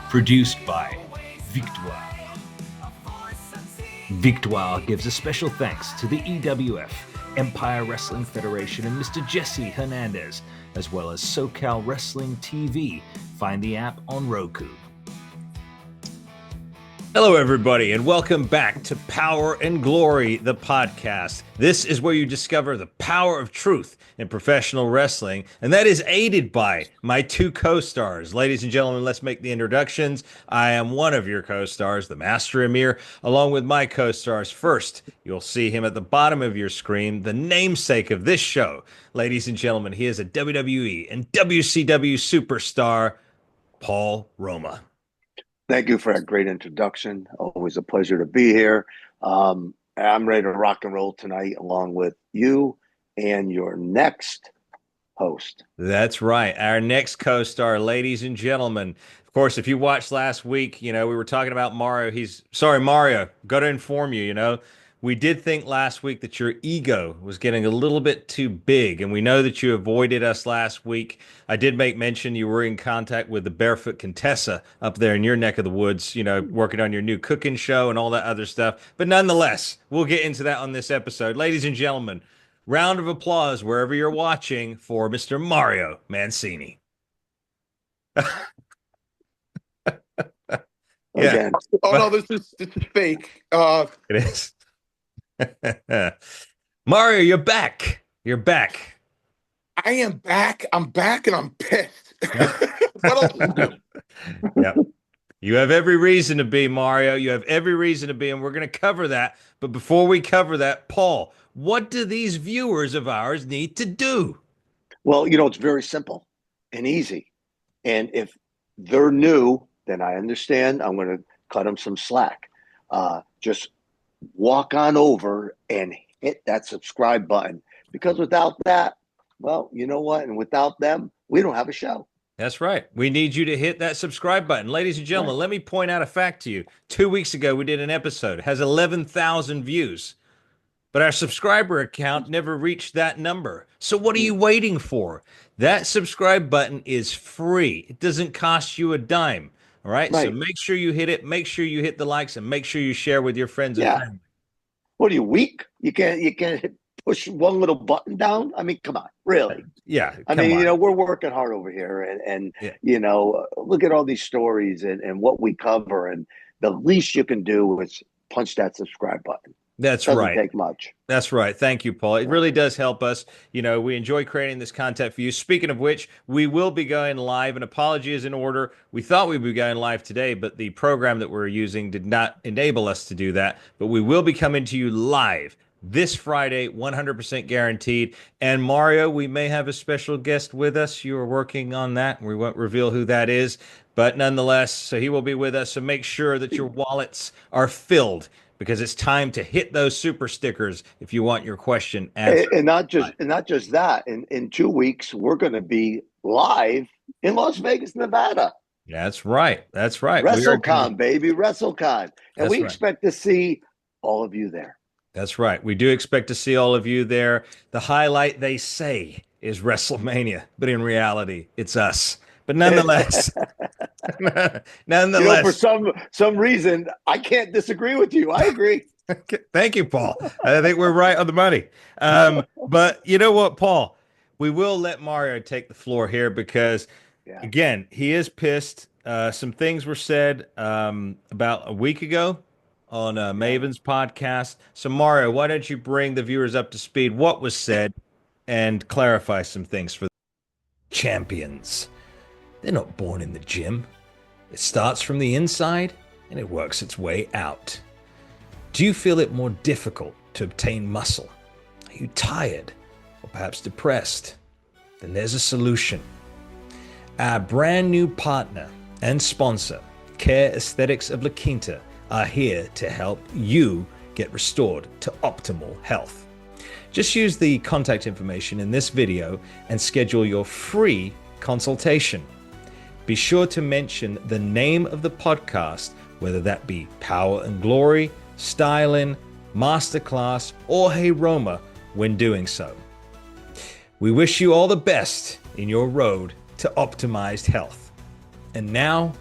Produced by Victoire. Victoire gives a special thanks to the EWF, Empire Wrestling Federation, and Mr. Jesse Hernandez, as well as SoCal Wrestling TV. Find the app on Roku. Hello, everybody, and welcome back to Power and Glory, the podcast. This is where you discover the power of truth in professional wrestling, and that is aided by my two co-stars. Ladies and gentlemen, let's make the introductions. I am one of your co-stars, the Master Emir, along with my co-stars. First, you'll see him at the bottom of your screen, the namesake of this show. Ladies and gentlemen, he is a WWE and WCW superstar, Paul Roma. Thank you for that great introduction. Always a pleasure to be here. I'm ready to rock and roll tonight along with you and your next host. That's right. Our next co-star, ladies and gentlemen. Of course, if you watched last week, we were talking about Mario. Mario, got to inform you, we did think last week that your ego was getting a little bit too big, and we know that you avoided us last week. I did make mention you were in contact with the Barefoot Contessa up there in your neck of the woods, working on your new cooking show and all that other stuff. But nonetheless, we'll get into that on this episode. Ladies and gentlemen, round of applause wherever you're watching for Mr. Mario Mancini. Again. Oh, no, this is fake. It is. Mario, you're back. You're back. I am back. I'm back and I'm pissed. What else to do? Yep. You have every reason to be, Mario. You have every reason to be, and we're going to cover that. But before we cover that, Paul, what do these viewers of ours need to do? Well, it's very simple and easy. And if they're new, then I understand. I'm going to cut them some slack. Just walk on over and hit that subscribe button, because without that, well, you know what? And without them, we don't have a show. That's right. We need you to hit that subscribe button. Ladies and gentlemen, Let me point out a fact to you. 2 weeks ago, we did an episode. It has 11,000 views. But our subscriber account never reached that number. So what are you waiting for? That subscribe button is free. It doesn't cost you a dime. All right? So make sure you hit it. Make sure you hit the likes, and make sure you share with your friends and family. What are you, weak? You can't push one little button down? I mean, come on, really? Yeah. I mean, we're working hard over here, and look at all these stories and what we cover, and the least you can do is punch that subscribe button. That's right. Doesn't take much. That's right. Thank you, Paul. It really does help us. We enjoy creating this content for you. Speaking of which, we will be going live. An apology is in order. We thought we'd be going live today, but the program that we're using did not enable us to do that. But we will be coming to you live this Friday, 100% guaranteed. And Mario, we may have a special guest with us. You are working on that. We won't reveal who that is. But nonetheless, so he will be with us. So make sure that your wallets are filled, because it's time to hit those super stickers if you want your question answered. And not just that. In 2 weeks, we're going to be live in Las Vegas, Nevada. That's right. That's right. WrestleCon, baby, WrestleCon. And we expect to see all of you there. That's right. We do expect to see all of you there. The highlight, they say, is WrestleMania, but in reality, it's us. But nonetheless, for some reason, I can't disagree with you. I agree. Thank you, Paul. I think we're right on the money. But you know what, Paul? We will let Mario take the floor here because, again, he is pissed. Some things were said about a week ago on Maven's podcast. So, Mario, why don't you bring the viewers up to speed? What was said and clarify some things for the champions. They're not born in the gym. It starts from the inside and it works its way out. Do you feel it more difficult to obtain muscle? Are you tired or perhaps depressed? Then there's a solution. Our brand new partner and sponsor, Care Aesthetics of La Quinta, are here to help you get restored to optimal health. Just use the contact information in this video and schedule your free consultation. Be sure to mention the name of the podcast, whether that be Power and Glory, Styling, Masterclass, or Hey Roma, when doing so. We wish you all the best in your road to optimized health. And now,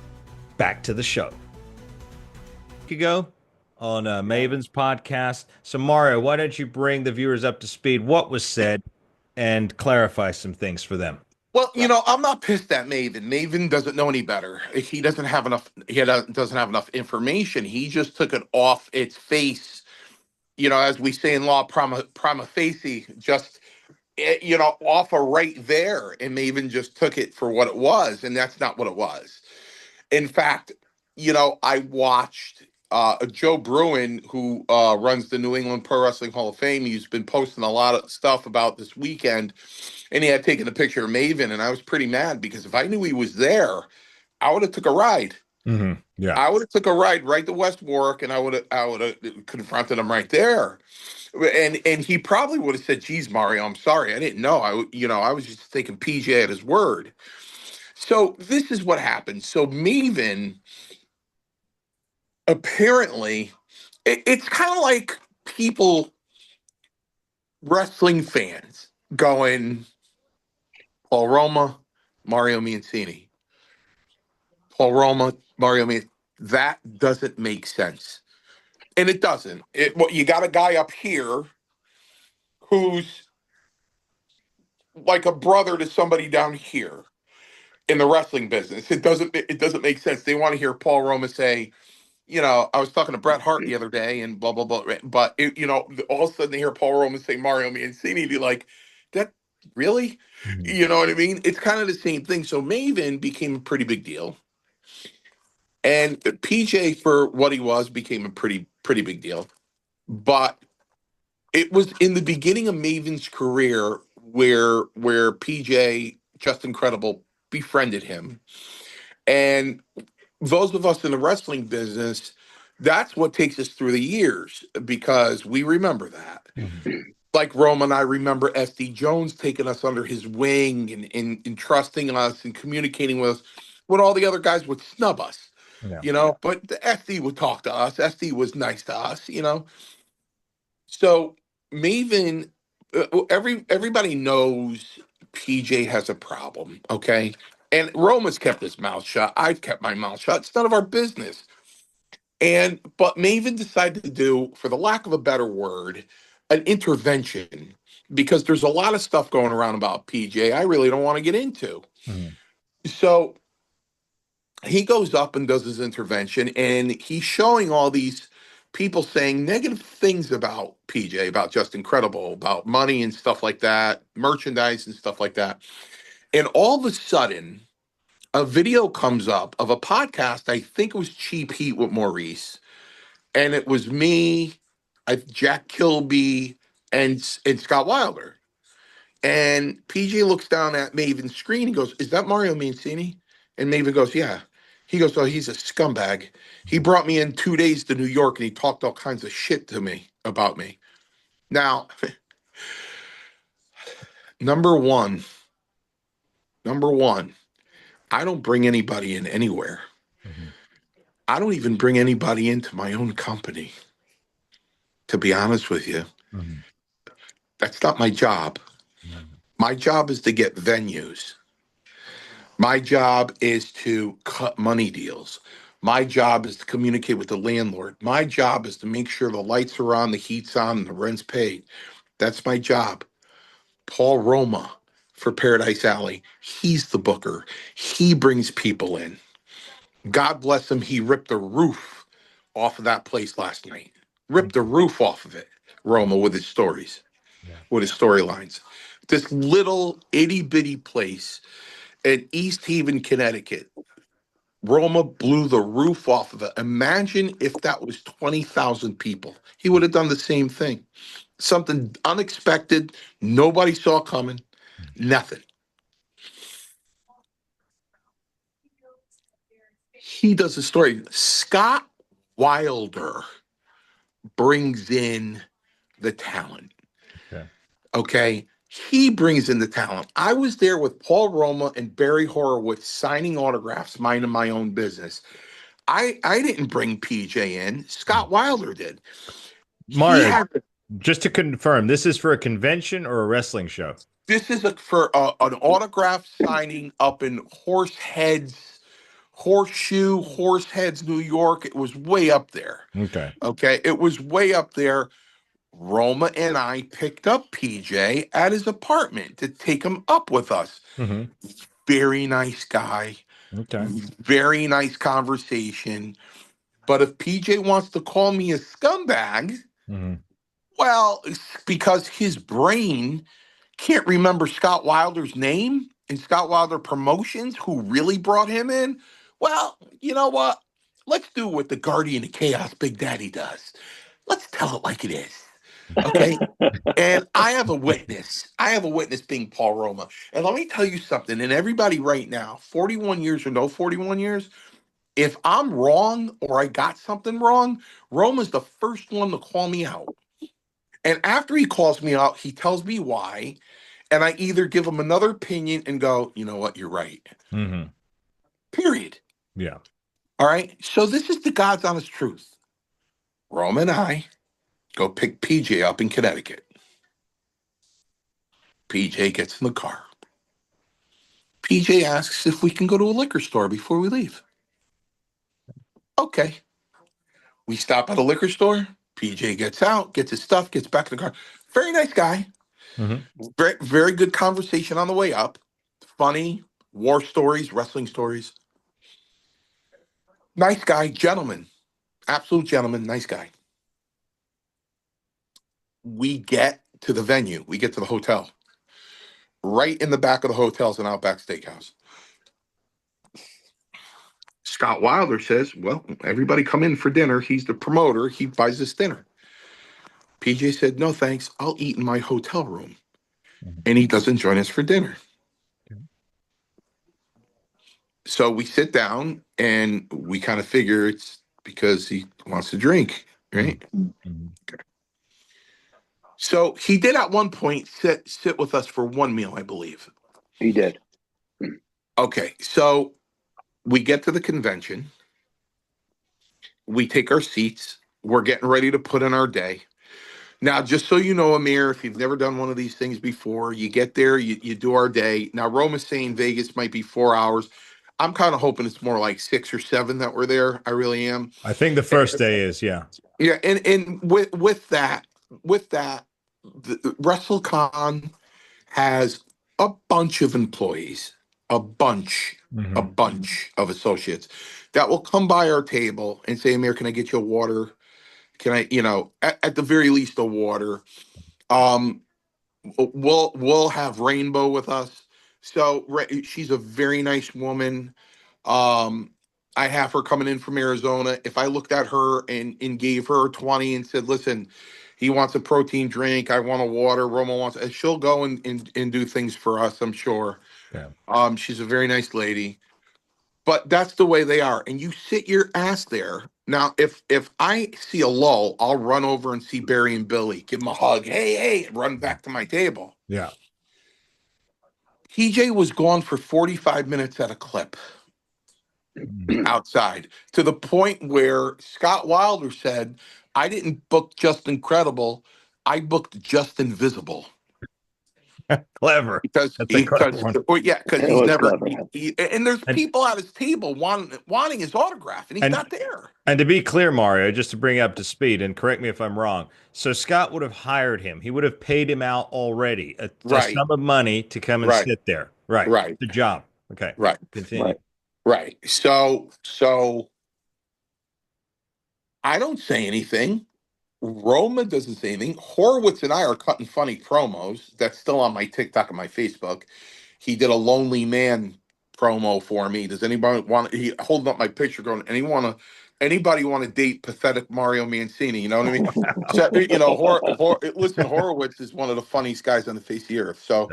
back to the show. Ago on Maven's podcast. So Mario, why don't you bring the viewers up to speed? What was said and clarify some things for them. Well, I'm not pissed at Maven. Maven doesn't know any better. He doesn't have enough. Doesn't have enough information. He just took it off its face. As we say in law, prima facie, just offer right there, and Maven just took it for what it was, and that's not what it was. In fact, I watched Joe Bruin, who runs the New England Pro Wrestling Hall of Fame. He's been posting a lot of stuff about this weekend, and he had taken a picture of Maven, and I was pretty mad because if I knew he was there, I would have took a ride. Mm-hmm. Yeah, I would have took a ride right to West Warwick, and I would have confronted him right there. And he probably would have said, "Geez, Mario, I'm sorry, I didn't know. I was just taking PJ at his word." So this is what happened. So Maven, apparently, it's kind of like people, wrestling fans, going, Paul Roma, Mario Mancini. Paul Roma, Mario Mancini. That doesn't make sense. And it doesn't. You got a guy up here who's like a brother to somebody down here in the wrestling business. It doesn't make sense. They want to hear Paul Roma say, I was talking to Bret Hart the other day and blah, blah, blah. But, all of a sudden they hear Paul Roma say Mario Mancini, be like, that really? mm-hmm. You know what I mean? It's kind of the same thing. So Maven became a pretty big deal. And PJ, for what he was, became a pretty big deal. But it was in the beginning of Maven's career where PJ, just incredible, befriended him. And those of us in the wrestling business, that's what takes us through the years, because we remember that. Mm-hmm. Like Roma and I remember SD Jones taking us under his wing and trusting us and communicating with us when all the other guys would snub us. Yeah. But the SD would talk to us. SD was nice to us, So Maven, everybody knows PJ has a problem, okay? And Roma's kept his mouth shut. I've kept my mouth shut. It's none of our business. But Maven decided to do, for the lack of a better word, an intervention, because there's a lot of stuff going around about PJ I really don't want to get into. Mm-hmm. So he goes up and does his intervention, and he's showing all these people saying negative things about PJ, about Just Incredible, about money and stuff like that, merchandise and stuff like that. And all of a sudden, a video comes up of a podcast. I think it was Cheap Heat with Maurice, and it was me, Jack Kilby, and Scott Wilder. And PJ looks down at Maven's screen. He goes, "Is that Mario Mancini?" And Maven goes, "Yeah." He goes, "Oh, he's a scumbag. He brought me in 2 days to New York and he talked all kinds of shit to me about me." Now, number one, I don't bring anybody in anywhere. Mm-hmm. I don't even bring anybody into my own company, to be honest with you. Mm-hmm. That's not my job. Mm-hmm. My job is to get venues. My job is to cut money deals. My job is to communicate with the landlord. My job is to make sure the lights are on, the heat's on, and the rent's paid. That's my job. Paul Roma for Paradise Alley, he's the booker. He brings people in. God bless him, he ripped the roof off of that place last night. Ripped the roof off of it, Roma, with his stories, with his storylines. This little itty-bitty place in East Haven, Connecticut, Roma blew the roof off of it. Imagine if that was 20,000 people. He would have done the same thing. Something unexpected, nobody saw coming, nothing. He does a story. Scott Wilder brings in the talent. Okay? He brings in the talent. I was there with Paul Roma and Barry Horowitz signing autographs, minding my own business. I didn't bring PJ in. Scott Wilder did. Mario, just to confirm, this is for a convention or a wrestling show? This is for an autograph signing up in Horseshoe, Horseheads, New York. It was way up there. Okay. Okay. It was way up there. Roma and I picked up PJ at his apartment to take him up with us. Mm-hmm. Very nice guy. Okay. Very nice conversation. But if PJ wants to call me a scumbag, Mm-hmm. well, it's because his brain can't remember Scott Wilder's name and Scott Wilder Promotions, who really brought him in. Well, you know what? Let's do what the Guardian of Chaos Big Daddy does. Let's tell it like it is. Okay. And I have a witness. I have a witness being Paul Roma. And let me tell you something. And everybody right now, 41 years or no 41 years, if I'm wrong or I got something wrong, Roma's the first one to call me out. And after he calls me out, he tells me why. And I either give him another opinion and go, you know what, you're right. Mm-hmm. Period. Yeah. All right. So this is the God's honest truth. Roma and I go pick PJ up in Connecticut. PJ gets in the car. PJ asks if we can go to a liquor store before we leave. Okay. We stop at a liquor store. PJ gets out, gets his stuff, gets back in the car. Very nice guy. Mm-hmm. Very, very good conversation on the way up. Funny, war stories, wrestling stories. Nice guy, gentleman. Absolute gentleman, nice guy. We get to the venue. We get to the hotel. Right in the back of the hotel is an Outback Steakhouse. Scott Wilder says, well, everybody come in for dinner. He's the promoter. He buys us dinner. PJ said, no, thanks. I'll eat in my hotel room. Mm-hmm. And he doesn't join us for dinner. Okay. So we sit down and we kind of figure it's because he wants to drink, right? Mm-hmm. Okay. So he did at one point sit with us for one meal, I believe. He did. Okay, so we get to the convention. We take our seats. We're getting ready to put in our day. Now, just so you know, Emir, if you've never done one of these things before, you get there, you do our day. Now, Roma's saying Vegas might be 4 hours. I'm kind of hoping it's more like 6 or 7 that we're there. I really am. I think the first day is, yeah. Yeah, and with that, the WrestleCon has a bunch of employees, a bunch of associates that will come by our table and say, Amir, can I get you a water? Can I, at the very least, a water? Um, we'll have Rainbow with us. So she's a very nice woman. Um, I have her coming in from Arizona. If I looked at her and gave her 20 and said, listen, he wants a protein drink, I want a water, Roma wants, and she'll go and do things for us, I'm sure. Yeah. She's a very nice lady. But that's the way they are. And you sit your ass there. Now, if I see a lull, I'll run over and see Barry and Billy, give them a hug. Hey, and run back to my table. Yeah. PJ was gone for 45 minutes at a clip outside, to the point where Scott Wilder said, I didn't book Just Incredible. I booked Just Invisible. Clever. Because That's a clever one. because It he's was never clever. and there's people at his table wanting his autograph, and he's not there. And to be clear, Mario, just to bring you up to speed, and correct me if I'm wrong. So Scott would have hired him. He would have paid him out already a Right. sum of money to come and Right. sit there. Right. Right. The job. Okay. Right. Continue. Right. Right. So I don't say anything. Roma doesn't say anything. Horowitz and I are cutting funny promos. That's still on my TikTok and my Facebook. He did a Lonely Man promo for me. Does anybody want? He holding up my picture, going, anybody want to date pathetic Mario Mancini? You know what I mean? So listen, Horowitz is one of the funniest guys on the face of the earth. So,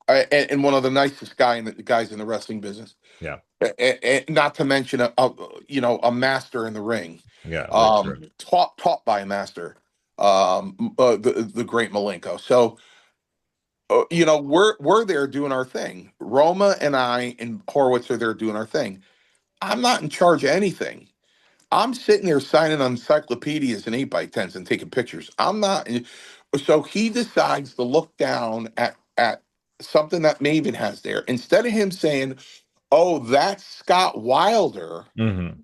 Yeah. and one of the nicest guys in the wrestling business. Yeah. And not to mention a master in the ring. Yeah. Taught by a master, the great Malenko. So, we're there doing our thing. Roma and I and Horowitz are there doing our thing. I'm not in charge of anything. I'm sitting there signing encyclopedias and 8x10s and taking pictures. I'm not. So he decides to look down at something that Maven has there. Instead of him saying, oh, that's Scott Wilder. Mm-hmm.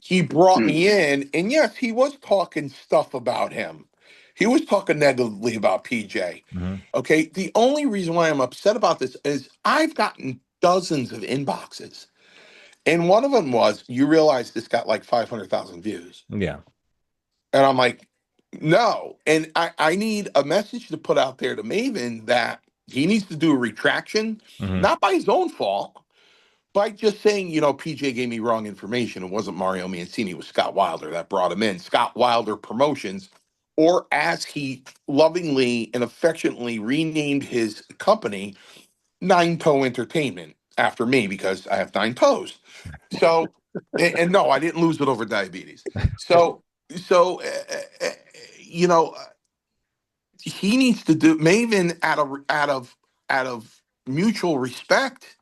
He brought Mm. me in, and yes, he was talking stuff about him. He was talking negatively about PJ. Mm-hmm. Okay. The only reason why I'm upset about this is I've gotten dozens of inboxes. And one of them was, you realize this got like 500,000 views. Yeah. And I'm like, no. And I need a message to put out there to Maven that he needs to do a retraction, Mm-hmm. not by his own fault, by just saying, PJ gave me wrong information. It wasn't Mario Mancini, it was Scott Wilder that brought him in. Scott Wilder Promotions, or as he lovingly and affectionately renamed his company, Nine Toe Entertainment, after me because I have 9 toes. So, and no, I didn't lose it over diabetes. So, so, you know, he needs to do Maven out of mutual respect.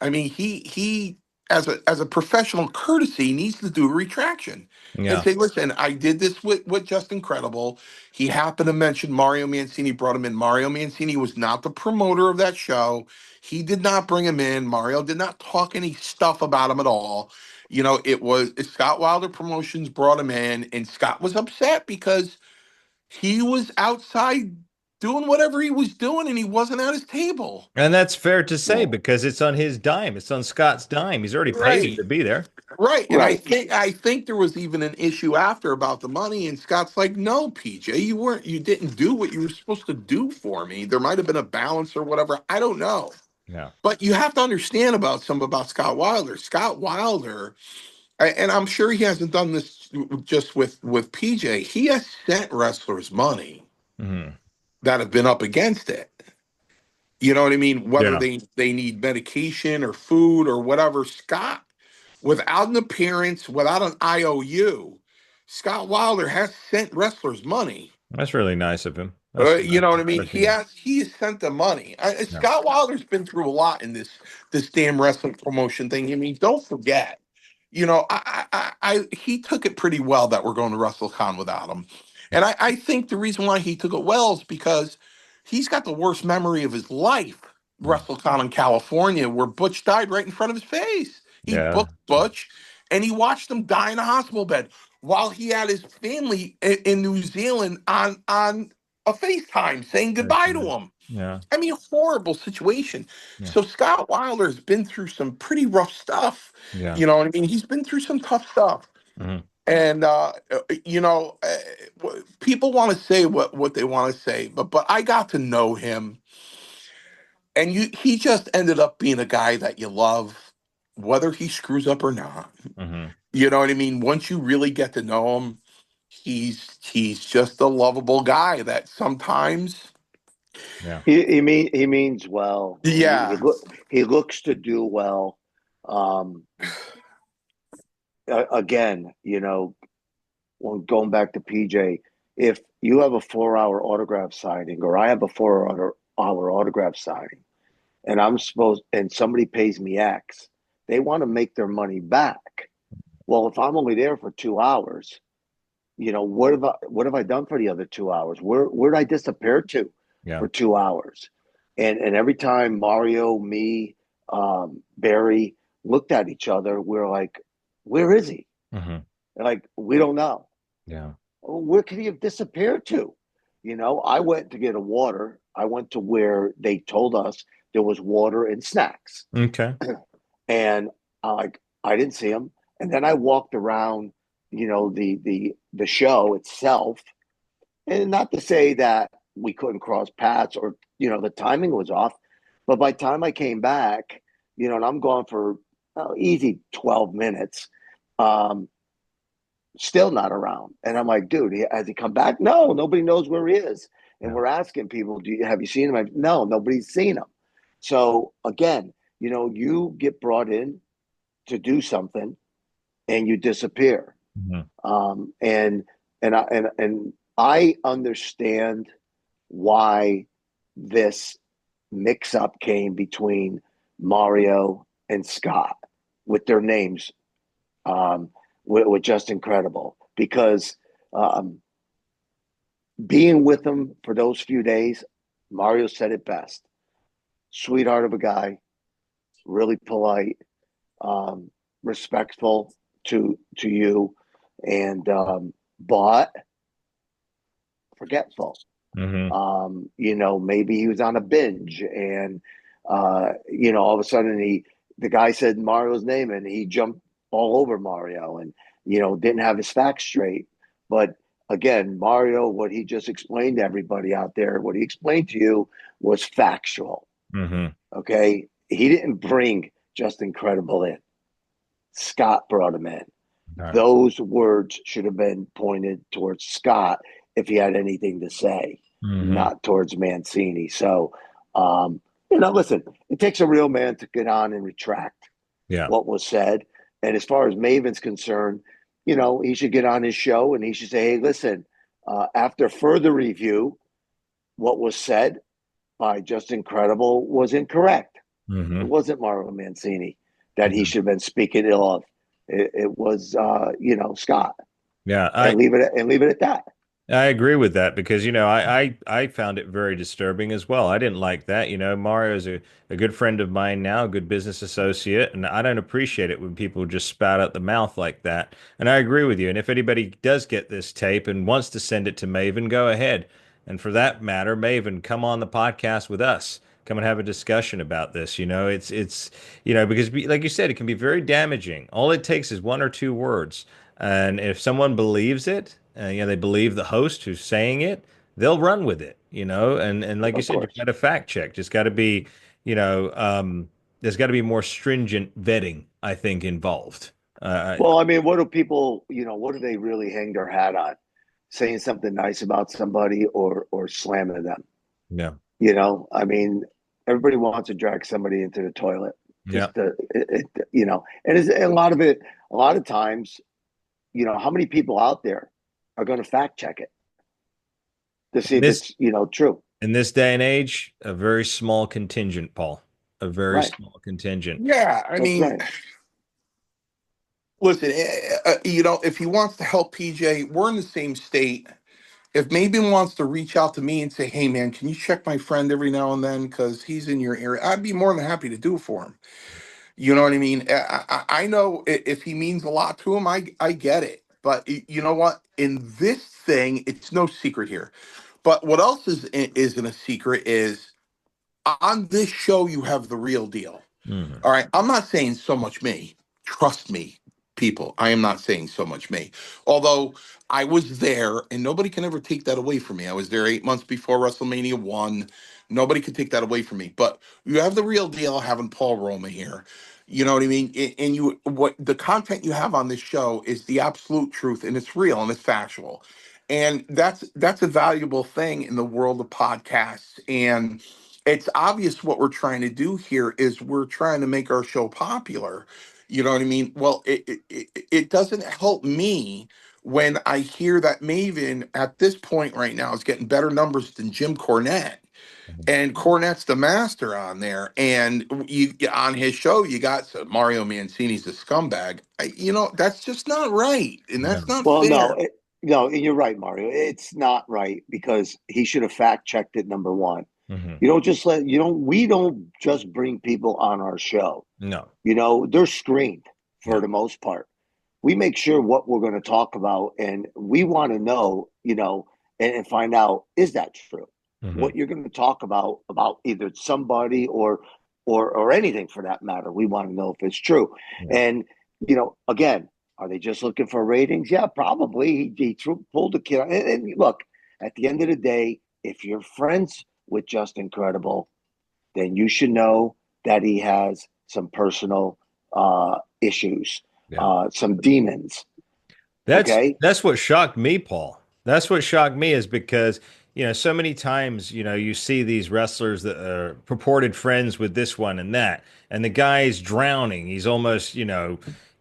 I mean, he as a professional courtesy needs to do a retraction and Yeah. say, listen, I did this with Just Incredible. He happened to mention Mario Mancini, brought him in. Mario Mancini was not the promoter of that show. He did not bring him in. Mario did not talk any stuff about him at all. It was Scott Wilder Promotions brought him in, and Scott was upset because he was outside doing whatever he was doing and he wasn't at his table. And that's fair to say Well, because it's on his dime. It's on Scott's dime. He's already paid him Right. to be there. Right. And I right. think I think there was even an issue after about the money, and Scott's like, no, PJ, you didn't do what you were supposed to do for me. There might have been a balance or whatever. I don't know. Yeah. But you have to understand about Scott Wilder. Scott Wilder, and I'm sure he hasn't done this just with PJ. He has sent wrestlers money Mm-hmm. that have been up against it. You know what I mean? Whether Yeah. they need medication or food or whatever, Scott, without an appearance, without an IOU, Scott Wilder has sent wrestlers money. That's really nice of him. That's You know what I mean? that's good. He has sent the money. Yeah. Scott Wilder's been through a lot in this damn wrestling promotion thing. I mean, don't forget. He took it pretty well that we're going to WrestleCon without him, and I think the reason why he took it well is because he's got the worst memory of his life. WrestleCon in California, where Butch died right in front of his face. He Yeah. booked Butch, and he watched him die in a hospital bed while he had his family in New Zealand on a FaceTime saying goodbye to him. Yeah. I mean, horrible situation. Yeah. So Scott Wilder's been through some pretty rough stuff. Yeah. You know what I mean? He's been through some tough stuff. Mhm. And people want to say what they want to say, but I got to know him, and he just ended up being a guy that you love, whether he screws up or not. Mhm. You know what I mean? Once you really get to know him, he's just a lovable guy that sometimes, Yeah. He means well. yeah, He looks to do well. Um, Again, when going back to PJ, if you have a 4 hour autograph signing, or I have a 4 hour autograph signing, and somebody pays me X, they want to make their money back. Well, if I'm only there for 2 hours, what have I done for the other 2 hours? Where did I disappear to Yeah. for 2 hours? And every time Mario, me, Barry looked at each other, we're like, where is he? Mhm. And like, we don't know. Yeah. Where could he have disappeared to? I went to get a water. I went to where they told us there was water and snacks. Okay. And I didn't see him. And then I walked around, the show itself. And not to say that we couldn't cross paths, or, the timing was off. But by the time I came back, and I'm gone for easy 12 minutes, um, still not around. And I'm like, dude, has he come back? No, nobody knows where he is. And Yeah. we're asking people, have you seen him? No, nobody's seen him. So again, you get brought in to do something and you disappear. Mhm. And I understand why this mix up came between Mario and Scott with their names, with Just Incredible, because being with them for those few days, Mario said it best. Sweetheart of a guy, really polite, um, respectful to you, and but forgetful. Hmm. Maybe he was on a binge, and all of a sudden the guy said Mario's name, and he jumped all over Mario, and didn't have his facts straight. But again, Mario, what he just explained to everybody out there, what he explained to you was factual. Hmm. Okay, he didn't bring just incredible in. Scott brought him in. Right. Those words should have been pointed towards Scott if he had anything to say, Hmm. not towards Mancini. So, listen, it takes a real man to get on and retract Yeah. what was said. And as far as Maven's concerned, he should get on his show and he should say, hey, listen, after further review, what was said by Just Incredible was incorrect. It Hmm. wasn't Mario Mancini that he Yeah. should have been speaking ill of. It was, Scott, Yeah. and leave it at that. I agree with that because I found it very disturbing as well. I didn't like that. Mario's a good friend of mine now, a good business associate, and I don't appreciate it when people just spout out the mouth like that. And I agree with you. And if anybody does get this tape and wants to send it to Maven, go ahead. And for that matter, Maven, come on the podcast with us. Come and have a discussion about this. Because like you said, it can be very damaging. All it takes is one or two words. And if someone believes it, they believe the host who's saying it, they'll run with it, and like you Of said, you've course. got to fact check. Just got to be, you know, there's got to be more stringent vetting, I think, involved. Well, I mean, what do people, what do they really hang their hat on? Saying something nice about somebody or slamming them. Yeah, I mean, everybody wants to drag somebody into the toilet. yeah. Just and a lot of it, a lot of times, how many people out there are going to fact check it to see In if this it's true, in this day and age, a very small contingent, Paul, a very right? small contingent. Yeah, I That's mean, right. listen, if he wants to help PJ, we're in the same state. If Maben wants to reach out to me and say, "Hey, man, can you check my friend every now and then because he's in your area?" I'd be more than happy to do it for him. You know what I mean? I know if he means a lot to him, I get it. But you know what? In this thing, it's no secret here. But what else isn't a secret is on this show you have the real deal. Mhm. All right. I'm not saying so much me. Trust me, people. I am not saying so much me. Although I was there and nobody can ever take that away from me. I was there 8 months before WrestleMania 1. Nobody could take that away from me. But you have the real deal having Paul Roma here. You know what I mean? And what the content you have on this show is the absolute truth and it's real and it's factual. And that's a valuable thing in the world of podcasts. And it's obvious what we're trying to do here is we're trying to make our show popular. You know what I mean? Well, it doesn't help me when I hear that Maven at this point right now is getting better numbers than Jim Cornette. And Cornette's the master on there. And you on his show, you got Mario Mancini's a scumbag. That's just not right. And that's No. not Well, no, fair. no, and you're right, Mario. It's not right because he should have fact checked it. Number one, Hmm. we don't just bring people on our show. No. They're screened for Yeah. the most part. We make sure what we're going to talk about, and we want to know, and find out, is that true? Hmm. What you're going to talk about either somebody or anything for that matter. We want to know if it's true. Yeah. And again, are they just looking for ratings? Yeah, probably. He pulled a kid. And look, at the end of the day, if you're friends with Just Incredible, then you should know that he has some personal issues, Yeah. some demons. That's Okay. that's what shocked me, Paul. That's what shocked me is because, so many times, you see these wrestlers that are purported friends with this one and that, and the guy's drowning. He's almost,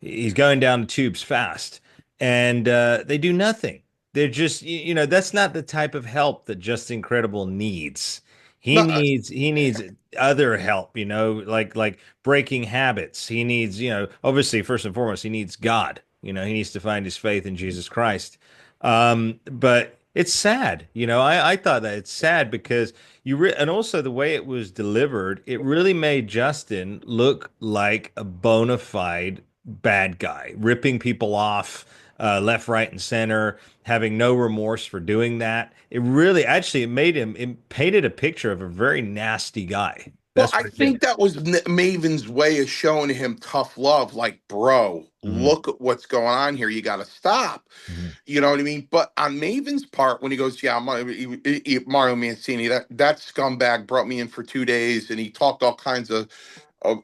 he's going down the tubes fast, and they do nothing. They're just, that's not the type of help that Just Incredible needs. He No, needs he needs other help, like breaking habits. He needs, obviously first and foremost, he needs God. He needs to find his faith in Jesus Christ. But It's sad. I thought that it's sad because and also the way it was delivered, it really made Justin look like a bona fide bad guy, ripping people off left, right, and center, having no remorse for doing that. It really, actually, it painted a picture of a very nasty guy. Well, That's I what it did. think that was Maven's way of showing him tough love. Like, bro, Hmm. look at what's going on here. You got to stop. Hmm. You know what I mean? But on Maven's part, when he goes, yeah, Mario Mancini, that scumbag brought me in for 2 days, and he talked all kinds of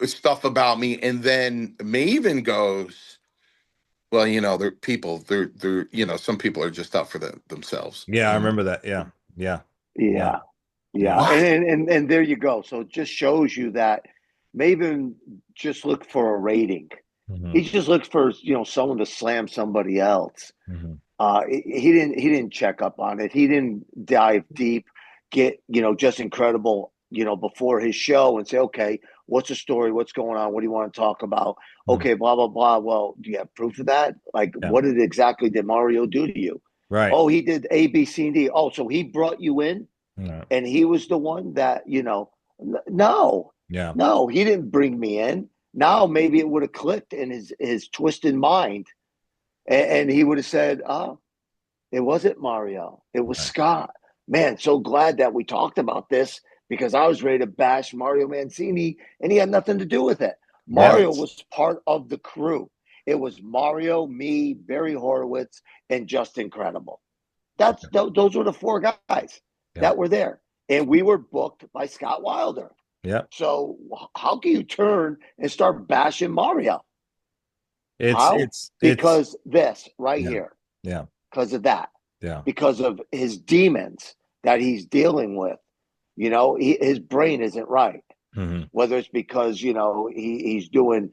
stuff about me, and then Maven goes, well, they're people. They're some people are just out for themselves. Yeah, I remember that. Yeah, yeah, yeah, Yeah. Yeah. yeah. What? And there you go. So it just shows you that Maven just looked for a rating. Hmm. He just looked for, someone to slam somebody else. Hmm. He didn't check up on it. He didn't dive deep, get, just incredible, before his show and say, okay, what's the story? What's going on? What do you want to talk about? Hmm. Okay, blah, blah, blah. Well, do you have proof of that? Like, Yeah, what exactly did Mario do to you? right. Oh, he did A, B, C, and D. Oh, so he brought you in Yeah, and he was the one that, no, yeah, no, he didn't bring me in. Now maybe it would have clicked in his twisted mind, and he would have said, "Oh, it wasn't Mario. It was right. Scott." Man, so glad that we talked about this because I was ready to bash Mario Mancini, and he had nothing to do with it. Yeah, Mario was part of the crew. It was Mario, me, Barry Horowitz, and Just Incredible. Those were the four guys yeah, that were there, and we were booked by Scott Wilder. yeah. So how can you turn and start bashing Mario? It's How? it's it's Because this right yeah, here, yeah, because of that, yeah. because of his demons that he's dealing with. His brain isn't right. Hmm. Whether it's because he's doing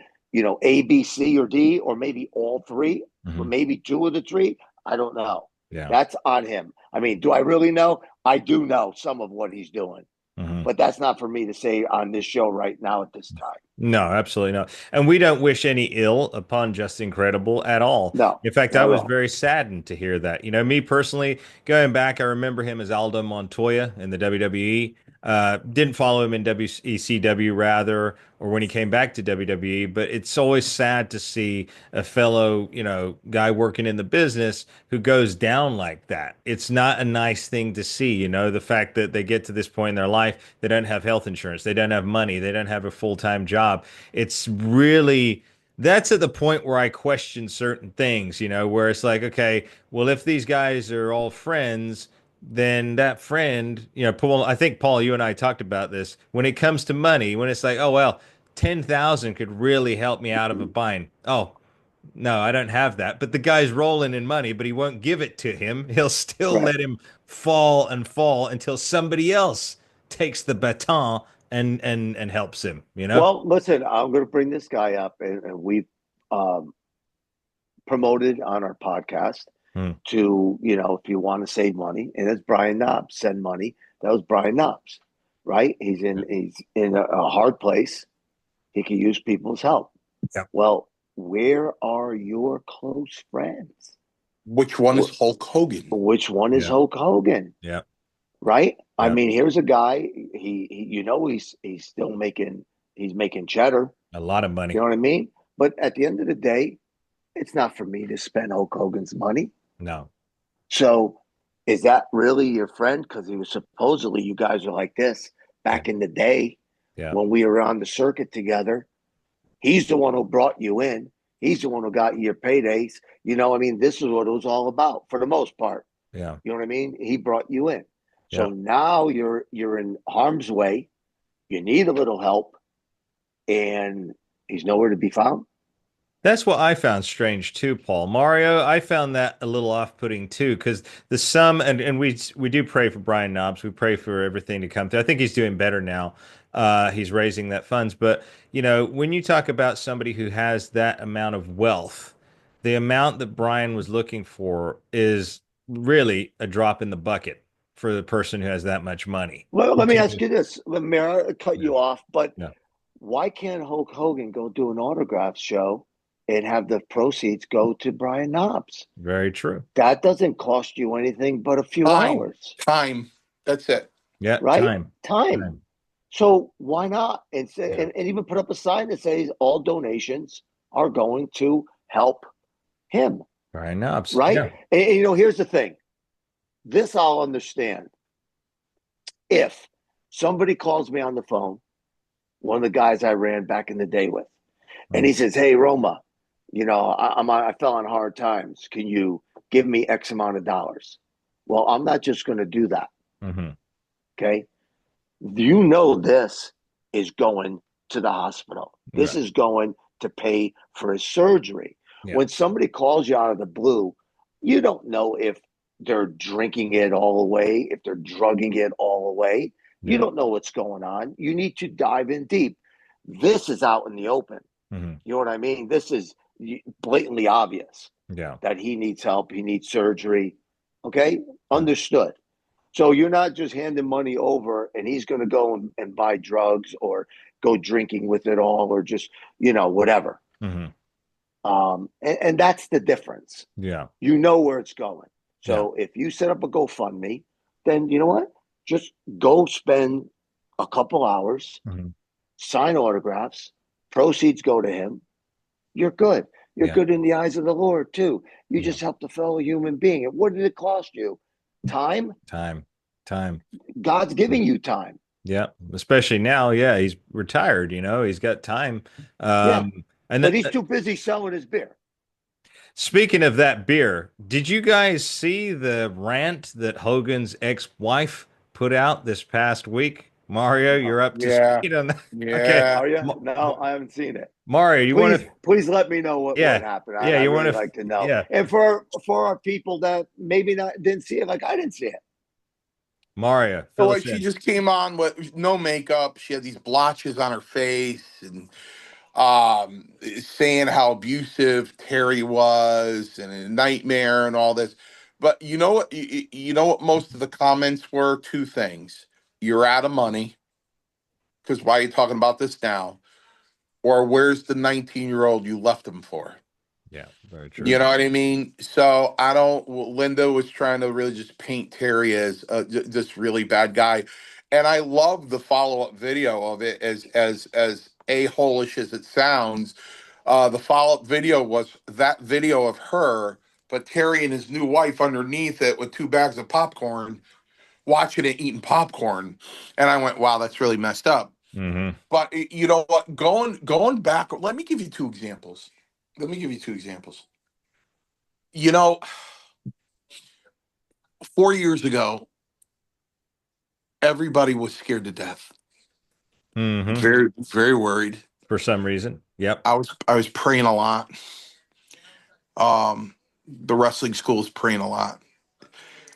A, B, C, or D, or maybe all three, or Hmm. maybe two of the three. I don't know. Yeah. That's on him. I mean, do I really know? I do know some of what he's doing, Hmm. but that's not for me to say on this show right now at this time. No, absolutely not. And we don't wish any ill upon Just Incredible at all. No, In fact, I not at was all. very saddened to hear that. Me personally, going back, I remember him as Aldo Montoya in the WWE. Didn't follow him in WECW rather, or when he came back to WWE, but it's always sad to see a fellow, guy working in the business who goes down like that. It's not a nice thing to see, the fact that they get to this point in their life, they don't have health insurance, they don't have money, they don't have a full-time job. It's really that's at the point where I question certain things, where it's like, okay, well, if these guys are all friends, then that friend, Paul, I think Paul, you and I talked about this. When it comes to money, when it's like, oh well, 10,000 could really help me out of a bind. Oh, no, I don't have that. But the guy's rolling in money, but he won't give it to him. He'll still Right. let him fall and fall until somebody else takes the baton and helps him. Well, listen, I'm going to bring this guy up, and we've um, promoted on our podcast Hmm. to, if you want to save money, and it's Brian Knobs, send money. That was Brian Knobs, right? He's in a hard place. He could use people's help. Yeah. Well, where are your close friends? Which one is Hulk Hogan? Which one is Yeah. Hulk Hogan? Yeah. Right? I Yeah. mean, here's a guy. He's still making cheddar. A lot of You money. know what I mean? But at the end of the day, it's not for me to spend Hulk Hogan's money. No. So is that really your friend? Because he was supposedly you guys are like this Yeah. back in the day Yeah. when we were on the circuit together. He's the one who brought you in. He's the one who got you your paydays. I mean, this is what it was all about for the most part. Yeah. You know what I mean? He brought you in. Yeah. So now you're in harm's way. You need a little help, and he's nowhere to be found. That's what I found strange too, Paul. Mario, I found that a little off-putting too, because the sum and we do pray for Brian Knobs. We pray for everything to come through. I think he's doing better now. He's raising that funds. But when you talk about somebody who has that amount of wealth, the amount that Brian was looking for is really a drop in the bucket for the person who has that much money. Well, You let me can't ask just- you this. Let me cut Yeah. you off, but Yeah. why can't Hulk Hogan go do an autograph show and have the proceeds go to Brian Knobs. Very true. That doesn't cost you anything but a few hours. Time. That's it. Yeah. Right? Time. Time. So why not? And say, Yeah. and even put up a sign that says all donations are going to help him. Brian Knobs. Right? Yeah. And here's the thing. This I'll understand. If somebody calls me on the phone, one of the guys I ran back in the day with, and he says, "Hey, Roma, I fell on hard times. Can you give me X amount of dollars?" Well, I'm not just going to do that. Mm-hmm. Okay. This is going to the hospital. This is going to pay for his surgery. Yeah. When somebody calls you out of the blue, you don't know if they're drinking it all away, if they're drugging it all away. Yeah. You don't know what's going on. You need to dive in deep. This is out in the open. Mm-hmm. You know what I mean? This is blatantly obvious. Yeah. That he needs help. He needs surgery. Okay? Understood. So you're not just handing money over and he's going to go and buy drugs or go drinking with it all or just, whatever. Mm-hmm. And that's the difference. Yeah. You know where it's going. So if you set up a GoFundMe, then you know what? Just go spend a couple hours, sign autographs, proceeds go to him. You're good. You're good in the eyes of the Lord too. You just helped a fellow human being. And what did it cost you? Time. God's giving you time. Yeah, especially now. Yeah, he's retired. He's got time. But he's too busy selling his beer. Speaking of that beer, did you guys see the rant that Hogan's ex-wife put out this past week? Mario, you're up to speed on that. Yeah. Okay. Are you? No, I haven't seen it. Mario, you want to please let me know what happened. I you really like to know. Yeah. And for our people that maybe didn't see it, like I didn't see it. Mario, so she just came on with no makeup. She had these blotches on her face and saying how abusive Terry was and a nightmare and all this. But you know what? You know what most of the comments were? Two things. You're out of money. Because why are you talking about this now? Or where's the 19-year-old you left him for? Yeah, very true. You know what I mean? So Linda was trying to really just paint Terry as this really bad guy. And I love the follow-up video of it as a-hole-ish as it sounds. The follow-up video was that video of her, but Terry and his new wife underneath it with 2 bags of popcorn, watching it, eating popcorn. And I went, wow, that's really messed up. Mm-hmm. But you know what? Going back, let me give you 2 examples. 4 years ago, everybody was scared to death. Mm-hmm. Very, very worried. For some reason. Yep. I was praying a lot. The wrestling school is praying a lot.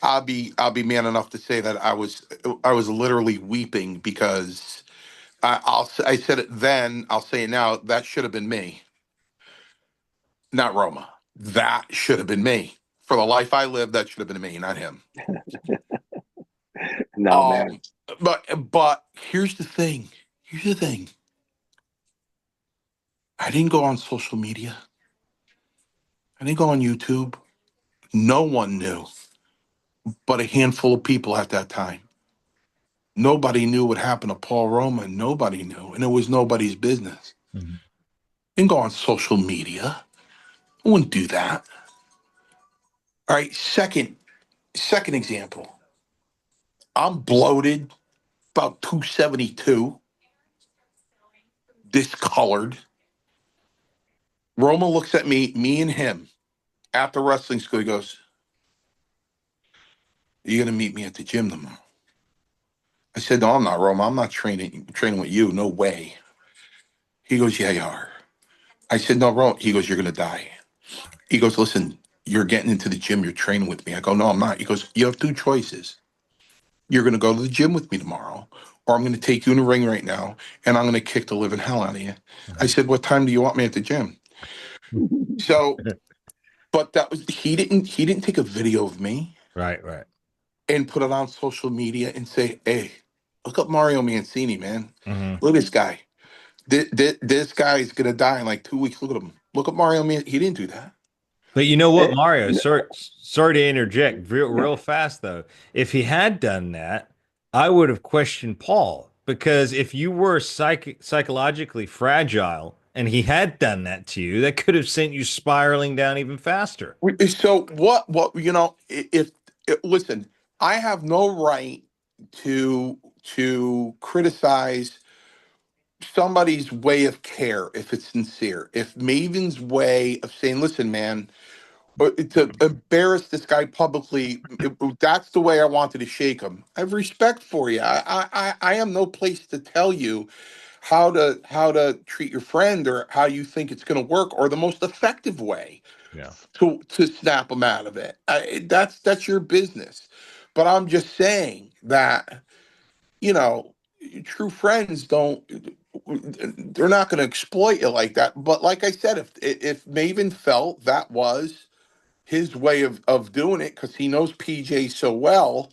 I'll be man enough to say that I was literally weeping because I said it then, I'll say it now, that should have been me. Not Roma. That should have been me. For the life I lived, that should have been me, not him. No, man. But here's the thing. I didn't go on social media. I didn't go on YouTube. No one knew but a handful of people at that time. Nobody knew what happened to Paul Roma. Nobody knew. And it was nobody's business. Mm-hmm. Didn't go on social media. I wouldn't do that. All right, second example. I'm bloated, about 272, discolored. Roma looks at me and him, at the wrestling school. He goes, "Are you going to meet me at the gym tomorrow?" I said, "No, I'm not, Roma. I'm not training with you. No way." He goes, "Yeah, you are." I said, "No, Roma." He goes, "You're going to die." He goes, "Listen, you're getting into the gym. You're training with me." I go, "No, I'm not." He goes, "You have 2 choices. You're going to go to the gym with me tomorrow, or I'm going to take you in the ring right now, and I'm going to kick the living hell out of you." Mm-hmm. I said, "What time do you want me at the gym?" So, but that was he didn't take a video of me, right, and put it on social media and say, "Hey, look up Mario Mancini, man. Mm-hmm. Look at this guy. This guy is going to die in like 2 weeks. Look at him." Look at Mario. He didn't do that. But you know what, Eh, Mario? n- Sorry to interject real no, fast though. If he had done that, I would have questioned Paul because if you were psychologically fragile and he had done that to you, that could have sent you spiraling down even faster. So what listen, I have no right to criticize somebody's way of care if it's sincere. If Maven's way of saying, listen, man, to embarrass this guy publicly, that's the way I wanted to shake him. I have respect for you. I am no place to tell you how to treat your friend or how you think it's going to work or the most effective way Yeah. to snap them out of it. That's your business. But I'm just saying that, you know, true friends don't, they're not going to exploit you like that. But like I said, if Maven felt that was his way of doing it because he knows PJ so well,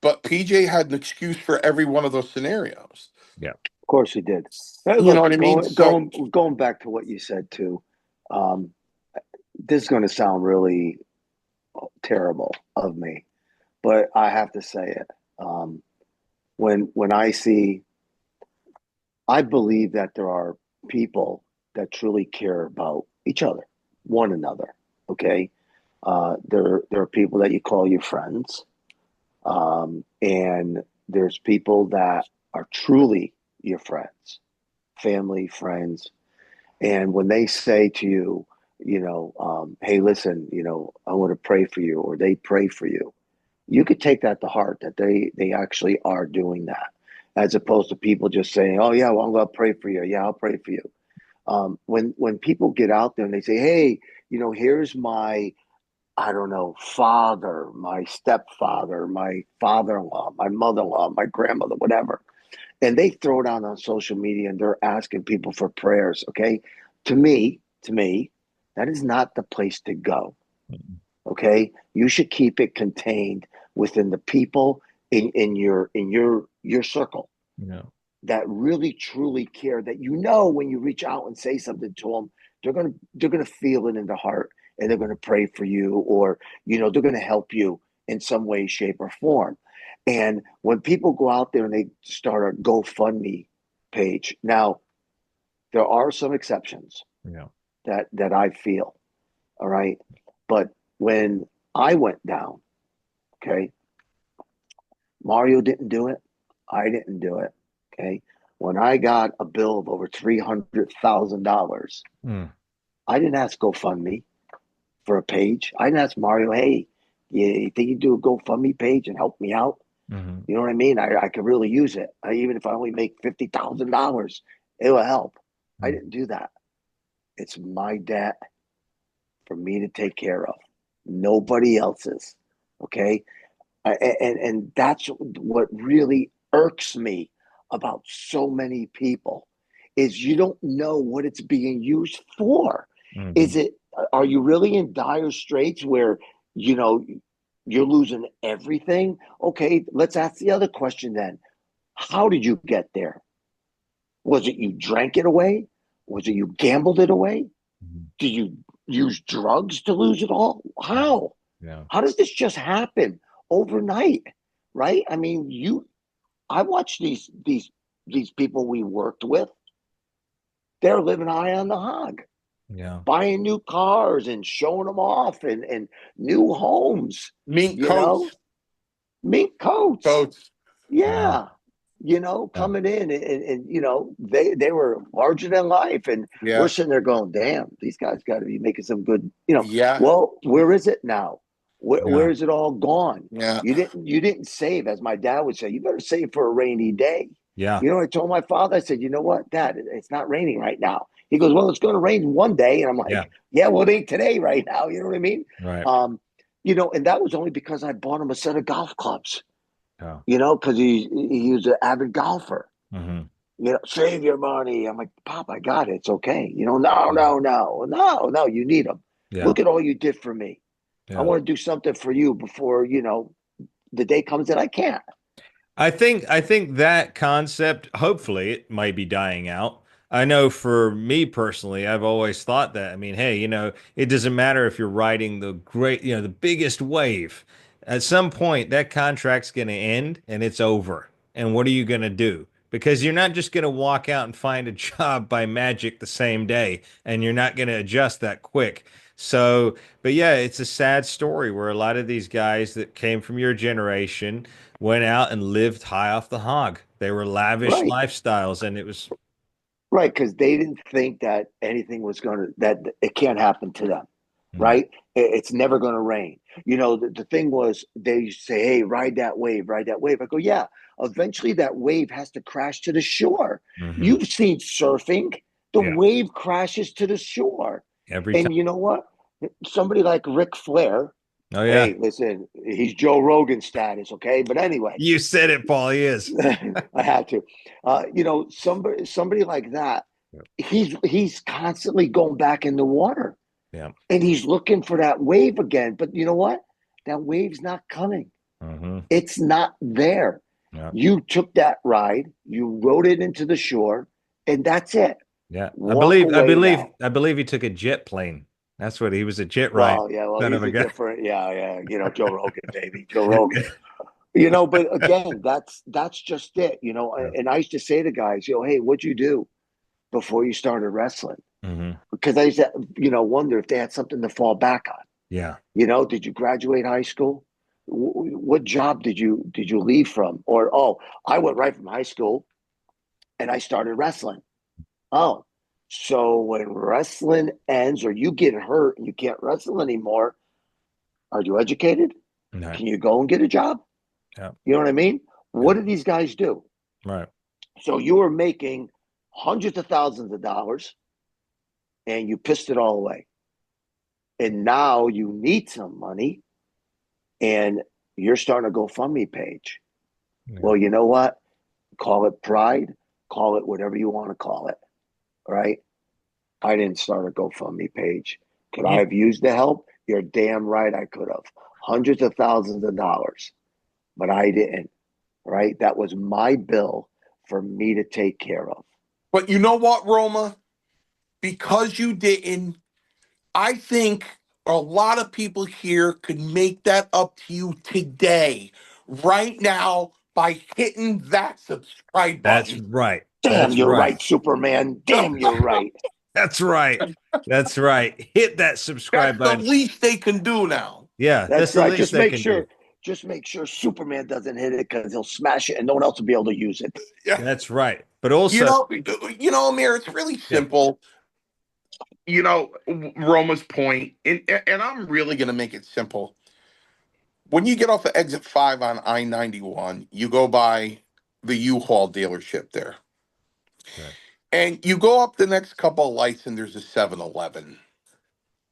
but PJ had an excuse for every one of those scenarios. Yeah. of course he did. Hey, You know look, what I mean? So going back to what you said too. Um, this is going to sound really terrible of me, but I have to say it. Um, when I see, I believe that there are people that truly care about each other, one another. Okay, there are people that you call your friends, and there's people that are truly your friends, family, friends, and when they say to you, hey, listen, I want to pray for you, or they pray for you, you could take that to heart that they actually are doing that, as opposed to people just saying, "Oh yeah, well I'm gonna pray for you. Yeah, I'll pray for you." When people get out there and they say, "Hey, here's my I don't know father, my stepfather, my father-in-law, my mother-in-law, my grandmother, whatever," and they throw it out on social media and they're asking people for prayers. Okay, to me, that is not the place to go. Okay, you should keep it contained within the people in your circle Yeah. that really truly care. That when you reach out and say something to them, they're gonna feel it in their heart and they're gonna pray for you, or they're gonna help you in some way, shape, or form. And when people go out there and they start a GoFundMe page, now there are some exceptions Yeah. that I feel. All right, but when I went down, okay, Mario didn't do it. I didn't do it. Okay. When I got a bill of over $300,000, Mm. I didn't ask GoFundMe for a page. I didn't ask Mario, hey, you think you do a GoFundMe page and help me out? Hmm. You know what I mean? I could really use it. Even if I only make $50,000, it will help. I Mm. didn't do that. It's my debt for me to take care of. Nobody else's. Okay. And that's what really irks me about so many people is you don't know what it's being used for. Hmm. Is it, are you really in dire straits where you know you're losing everything? Okay, let's ask the other question then. How did you get there? Was it you drank it away? Was it you gambled it away? Hmm. Did you use drugs to lose it all? How? Yeah. How does this just happen overnight? Right? I mean, I watch these people we worked with. They're living high on the hog, Yeah. buying new cars and showing them off and new homes, mink you know, coats, mink coats. coats. Yeah. Yeah. Yeah. Coming in and they were larger than life. And we're Yeah, sitting there going, damn, these guys got to be making some good, yeah, well, where is it now? Where Yeah. is it all gone? yeah. You didn't save, as my dad would say, you better save for a rainy day. Yeah. I told my father, I said, you know what, Dad, it's not raining right now. He goes, well, it's going to rain one day. And I'm Yeah. like, yeah, well, it ain't today right now. You know what I mean? Right. Um, and that was only because I bought him a set of golf clubs, Yeah. because he was an avid golfer. Hmm. Save your money. I'm like, Pop, I got it. It's okay. No, Yeah. no, no, no, no. You need them. Yeah. Look at all you did for me. I Yeah. want to do something for you before, the day comes that I can't. I think that concept, hopefully, it might be dying out. I know for me personally, I've always thought that. I mean, hey, it doesn't matter if you're riding the great, the biggest wave. At some point, that contract's going to end and it's over. And what are you going to do? Because you're not just going to walk out and find a job by magic the same day, and you're not going to adjust that quick. So, but yeah, it's a sad story where a lot of these guys that came from your generation went out and lived high off the hog. They were lavish Right. lifestyles, and it was. Right, because they didn't think that anything was going to, that it can't happen to them, No. right? It's never going to rain. The thing was, they say, hey, ride that wave. I go, yeah, eventually that wave has to crash to the shore. Hmm. You've seen surfing, the Yeah. wave crashes to the shore. Every time. And you know what? Somebody like Ric Flair, Oh yeah. hey, listen, he's Joe Rogan status, okay? But anyway, You said it, Paul. He is. I had to. Somebody like that, Yep. he's constantly going back in the water, Yeah. and he's looking for that wave again. But you know what? That wave's not coming. Hmm. It's not there. Yeah. You took that ride, you rode it into the shore, and that's it. Yeah. I Walk believe. I away believe. now. I believe he took a jet plane. That's what he was, a jet ride. Well, yeah, well, Son of he's a a gun. different, yeah. Joe Rogan, baby, Joe Rogan. But again, that's just it. Yeah. And I used to say to guys, hey, what'd you do before you started wrestling? Hmm. Because I used to, wonder if they had something to fall back on. Yeah. Did you graduate high school? What job did you leave from? Or I went right from high school and I started wrestling. Oh, so when wrestling ends or you get hurt and you can't wrestle anymore, are you educated? No. Can you go and get a job? Yeah. You know what I mean? Yeah. What do these guys do? Right. So you were making hundreds of thousands of dollars and you pissed it all away. And now you need some money and you're starting a GoFundMe page. Yeah. Well, you know what? Call it pride, call it whatever you want to call it. Right? I didn't start a GoFundMe page. Could I You, have used the help? You're damn right I could have. Hundreds of thousands of dollars, but I didn't. Right? That was my bill for me to take care of. But you know what, Roma? Because you didn't, I think a lot of people here could make that up to you today, right now, by hitting that subscribe that's button. right. Damn, That's you're right. right, Superman. Damn, you're right. That's right. That's right. Hit that subscribe That's the button. least they can do now. Yeah, that's That's the right. least they can do. Just make sure Superman doesn't hit it because he'll smash it and no one else will be able to use it. Yeah. That's right. But also, Amir, it's really yeah, simple. Roma's point, and I'm really going to make it simple. When you get off of exit 5 on I-91, you go by the U-Haul dealership there. right. And you go up the next couple of lights and there's a 7-Eleven.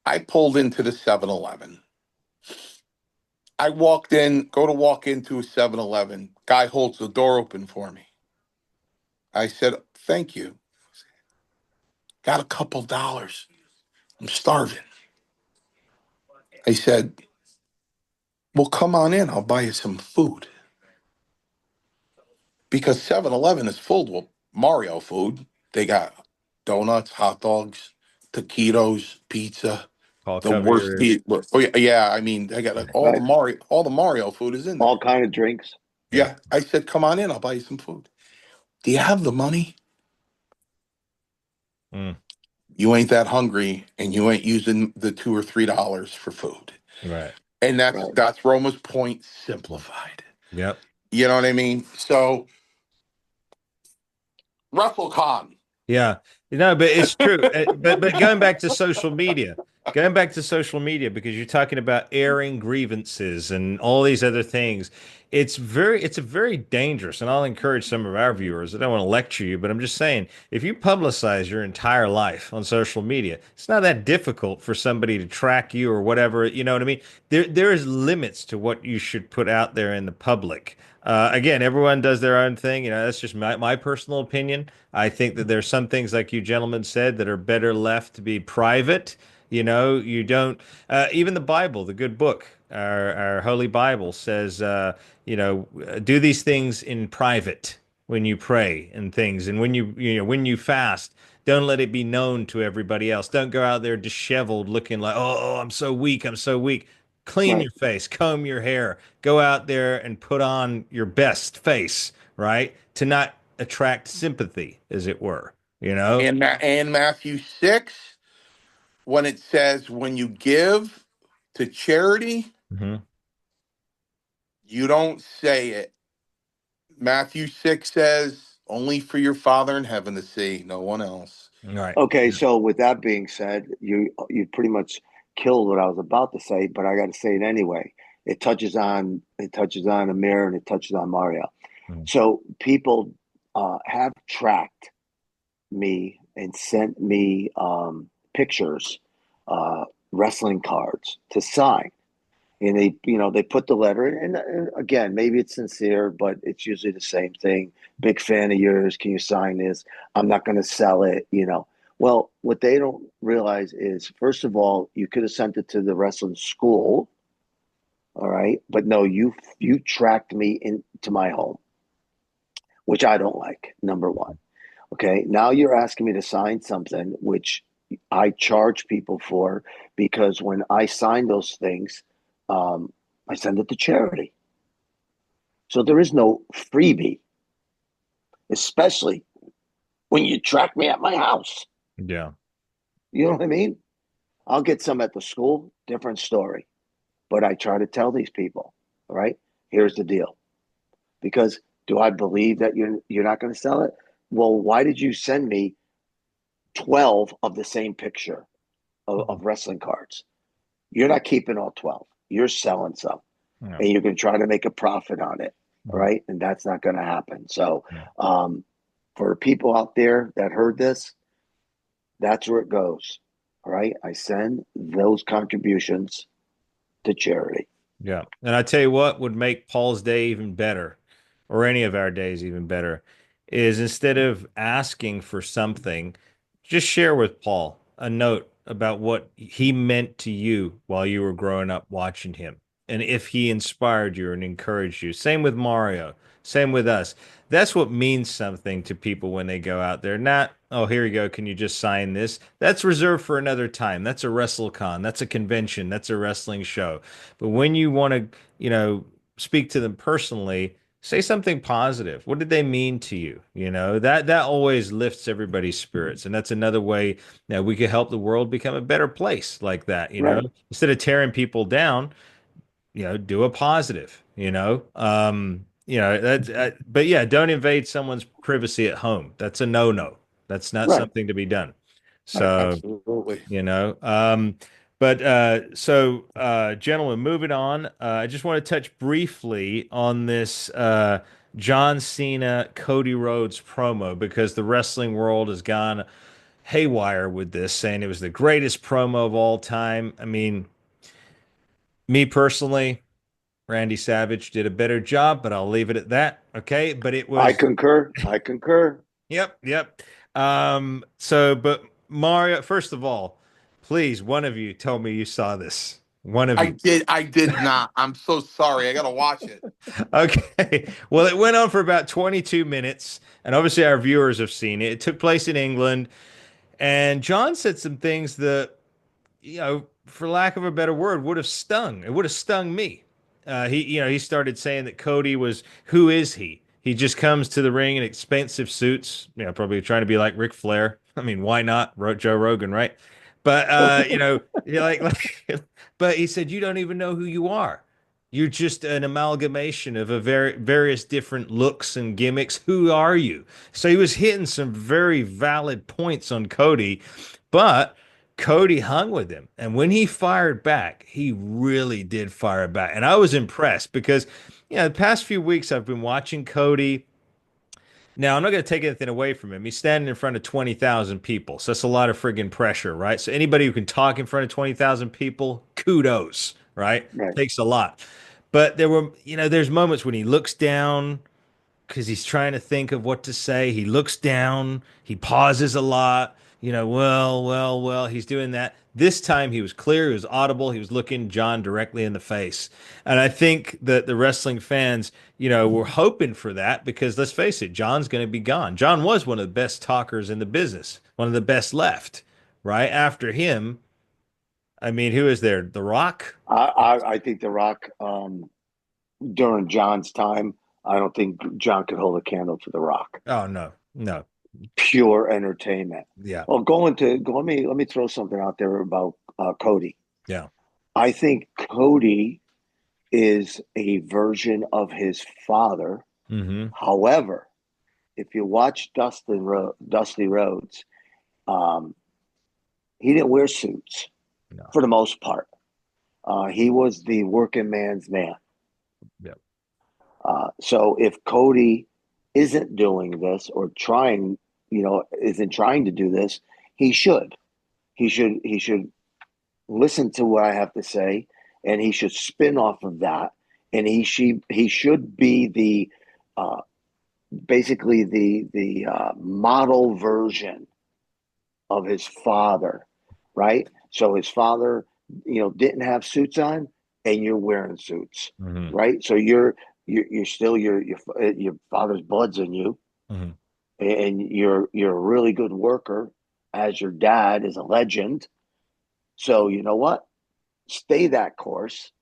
I pulled into the 7-Eleven. I go to walk into a 7-Eleven. Guy holds the door open for me. I said, thank you. Got a couple dollars. I'm starving. I said, well, come on in. I'll buy you some food. Because 7-Eleven is full with Mario food. They got donuts, hot dogs, taquitos, pizza. Paul, The cover worst. your ears. Oh yeah. I mean, they got Right? All the Mario food is in there. All kind of drinks. Yeah. Yeah. I said, come on in. I'll buy you some food. Do you have the money? Mm, You ain't that hungry, and you ain't using the $2 or $3 for food. right. And that's Right. that's Roma's point simplified. Yep. You know what I mean? So WrestleCon. Yeah. But it's true. But going back to social media, because you're talking about airing grievances and all these other things, it's a very dangerous, and I'll encourage some of our viewers. I don't want to lecture you, but I'm just saying, if you publicize your entire life on social media, it's not that difficult for somebody to track you or whatever. You know what I mean? There is limits to what you should put out there in the public. Again, everyone does their own thing. That's just my personal opinion. I think that there's some things, like you gentlemen said, that are better left to be private. You don't, even the Bible, the good book, our Holy Bible says, do these things in private. when you pray and things. And when when you fast, don't let it be known to everybody else. Don't go out there disheveled looking like, oh, I'm so weak. I'm so weak. Clean Right. your face, comb your hair, go out there and put on your best face, right? To not attract sympathy, as it were, you know? And Matthew 6, when it says, when you give to charity, Hmm. you don't say it. Matthew 6 says, only for your Father in heaven to see, no one else. Right. Okay, so with that being said, you pretty much killed what I was about to say, but I got to say it anyway. It touches on Emir and it touches on Mario. Mhm. So people have tracked me and sent me pictures, wrestling cards to sign, and they put the letter in, and again, maybe it's sincere, but it's usually the same thing. Big fan of yours, can you sign this? I'm not going to sell it. Well, what they don't realize is, first of all, you could have sent it to the wrestling school, all right, but no, you tracked me into my home, which I don't like, number one. Okay, now you're asking me to sign something which I charge people for, because when I sign those things, um, I send it to charity. So there is no freebie, especially when you track me at my house. Yeah. You know what I mean? I'll get some at the school, different story. But I try to tell these people, all right, here's the deal. Because do I believe that you're not going to sell it? Well, why did you send me 12 of the same picture of wrestling cards? You're not keeping all 12. You're selling some, Yeah. and you're going to try to make a profit on it. All Mhm. right. And that's not going to happen. So, Yeah. for people out there that heard this, that's where it goes. All right. I send those contributions to charity. Yeah. And I tell you what would make Paul's day even better, or any of our days even better, is instead of asking for something, just share with Paul a note about what he meant to you while you were growing up watching him. And if he inspired you and encouraged you. Same with Mario, same with us. That's what means something to people when they go out there. Not, oh, here you go. Can you just sign this? That's reserved for another time. That's a WrestleCon. That's a convention. That's a wrestling show. But when you want to, speak to them personally, say something positive. What did they mean to you? That always lifts everybody's spirits. And that's another way that we could help the world become a better place like that, Right. Instead of tearing people down, do a positive, but yeah, don't invade someone's privacy at home. That's a no-no. That's not Right. something to be done. So, Absolutely. you know. But gentlemen, moving on. I just want to touch briefly on this John Cena Cody Rhodes promo, because the wrestling world has gone haywire with this, saying it was the greatest promo of all time. I mean, me personally, Randy Savage did a better job, but I'll leave it at that. Okay, but it I was, concur. I concur. yep, yep. But Mario, first of all, please, one of you tell me you saw this. One of you. I did not. I'm so sorry. I gotta watch it. Okay. Well, it went on for about 22 minutes, and obviously our viewers have seen it. It took place in England, and John said some things that, for lack of a better word, would have stung. It would have stung me. He started saying that Cody was, who is he? He just comes to the ring in expensive suits, probably trying to be like Ric Flair. I mean, why not? Wrote Joe Rogan, right? But you're but he said you don't even know who you are. You're just an amalgamation of a various different looks and gimmicks. Who are you? So he was hitting some very valid points on Cody, but Cody hung with him. And when he fired back, he really did fire back. And I was impressed because, the past few weeks I've been watching Cody. Now, I'm not going to take anything away from him. He's standing in front of 20,000 people. So that's a lot of friggin' pressure, right? So anybody who can talk in front of 20,000 people, kudos, right? Right. Takes a lot. But there's moments when he looks down because he's trying to think of what to say. He looks down, he pauses a lot. well, he's doing that. This time he was clear, he was audible, he was looking John directly in the face. And I think that the wrestling fans, were hoping for that because let's face it, John's going to be gone. John was one of the best talkers in the business, one of the best left, right? After him, I mean, who is there? The Rock? I think The Rock, during John's time, I don't think John could hold a candle to The Rock. Oh, no, no. Pure entertainment. Yeah, Well, let me throw something out there about Cody. yeah. I think Cody is a version of his father. Mm-hmm. However, if you watch Dusty Rhodes, um, he didn't wear suits No. for the most part. He was the working man's man. Yeah. So if Cody isn't doing this or isn't trying to do this, he should. He should listen to what I have to say, and he should spin off of that. And he should be the uh, basically the model version of his father, right? So his father, didn't have suits on, and you're wearing suits, Mm-hmm. right? So you're still your father's blood's in you, Mm-hmm. and you're a really good worker, as your dad is a legend. So you know what? Stay that course,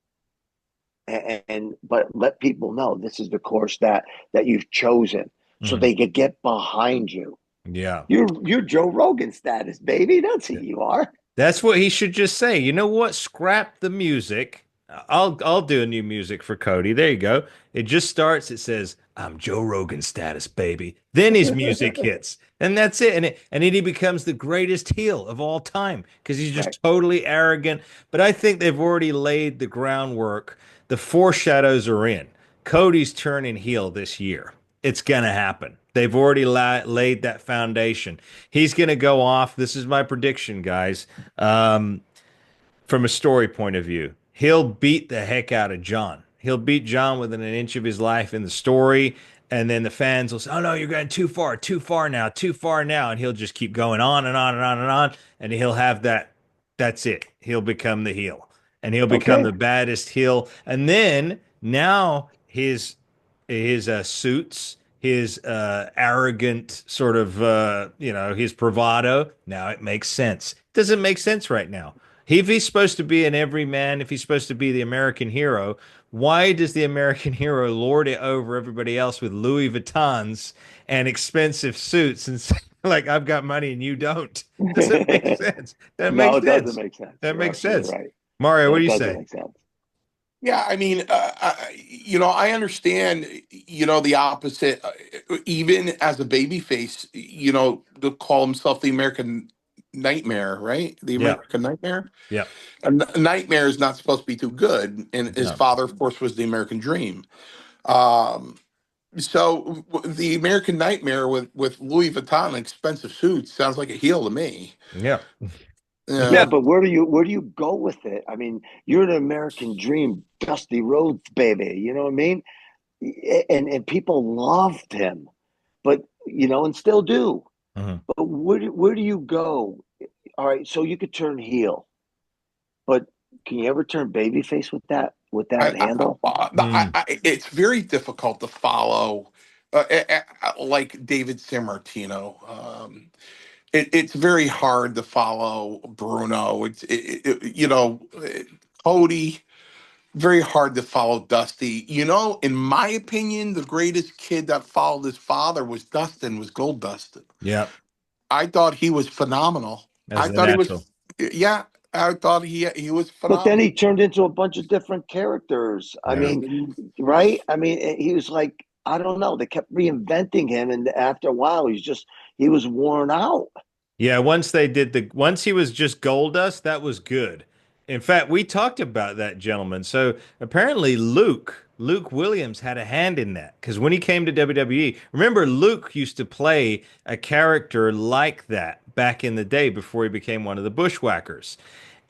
and but let people know this is the course that you've chosen, so Mm-hmm. they could get behind you. Yeah. You're Joe Rogan status, baby. That's who you are. That's what he should just say. You know what? Scrap the music. I'll do a new music for Cody. There you go. It just starts. It says, "I'm Joe Rogan status, baby." Then his music hits, and that's it. And then he becomes the greatest heel of all time because he's Right. just totally arrogant. But I think they've already laid the groundwork. The foreshadows are in. Cody's turning heel this year. It's gonna happen. They've already laid that foundation. He's gonna go off. This is my prediction, guys. Um, from a story point of view. He'll beat the heck out of John. He'll beat John within an inch of his life in the story. And then the fans will say, "Oh no, you're going too far now, too far now." And he'll just keep going on and on and on and on. And he'll have that. That's it. He'll become the heel. And he'll become Okay. the baddest heel. And then now his suits, his arrogant sort of his bravado. Now it makes sense. It doesn't make sense right now. If he's supposed to be an everyman, if he's supposed to be the American hero, why does the American hero lord it over everybody else with Louis Vuittons and expensive suits and say, like, I've got money and you don't? Doesn't make sense. That No, makes it doesn't sense. make sense. That You're makes absolutely sense. right. Mario, what do It you doesn't say? make sense. Yeah, I mean, I understand, the opposite. Even as a babyface, to call himself the American Nightmare, right? The Yeah. American Nightmare. Yeah. A nightmare is not supposed to be too good, and his No. father, of course, was the American Dream. Um, the American Nightmare with Louis Vuitton and expensive suits sounds like a heel to me. Yeah. Yeah, Uh, but where do you go with it? I mean, you're an American dream, Dusty Rhodes, baby. You know what I mean? And people loved him, but and still do. Mhm. But where do you go? All right, so you could turn heel, but can you ever turn babyface with that handle? Mm. it's very difficult to follow, like David Sammartino. It's very hard to follow Bruno. Cody. Very hard to follow Dusty. In my opinion, the greatest kid that followed his father was Dustin, was Gold Dust. Yeah. I thought he was phenomenal. As I the thought he natural. was, yeah, I thought he was But then phenomenal. he turned into a bunch of different characters. I Yeah. mean, right? I mean, he was like, I don't know. They kept reinventing him, and after a while, he was worn out. Yeah, once he was just Goldust, that was good. In fact, we talked about that gentleman. So apparently Luke Williams had a hand in that because when he came to WWE, remember Luke used to play a character like that back in the day before he became one of the Bushwhackers.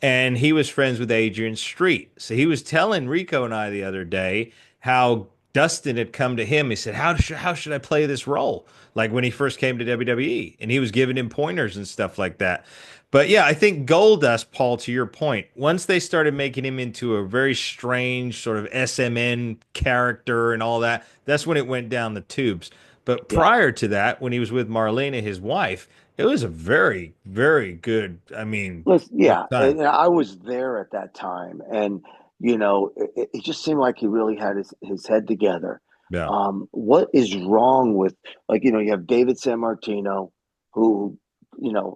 And he was friends with Adrian Street. So he was telling Rico and I the other day how Dustin had come to him. He said, how should I play this role?" Like when he first came to WWE, and he was giving him pointers and stuff like that. But yeah, I think Goldust, Paul, to your point, once they started making him into a very strange sort of SMN character and all that, that's when it went down the tubes. But Yeah. prior to that, when he was with Marlena, his wife, it was a very, very good, I mean, Listen, good yeah, time. and I was there at that time, and it just seemed like he really had his head together. Yeah. What is wrong with, like, you have David San Martino, who,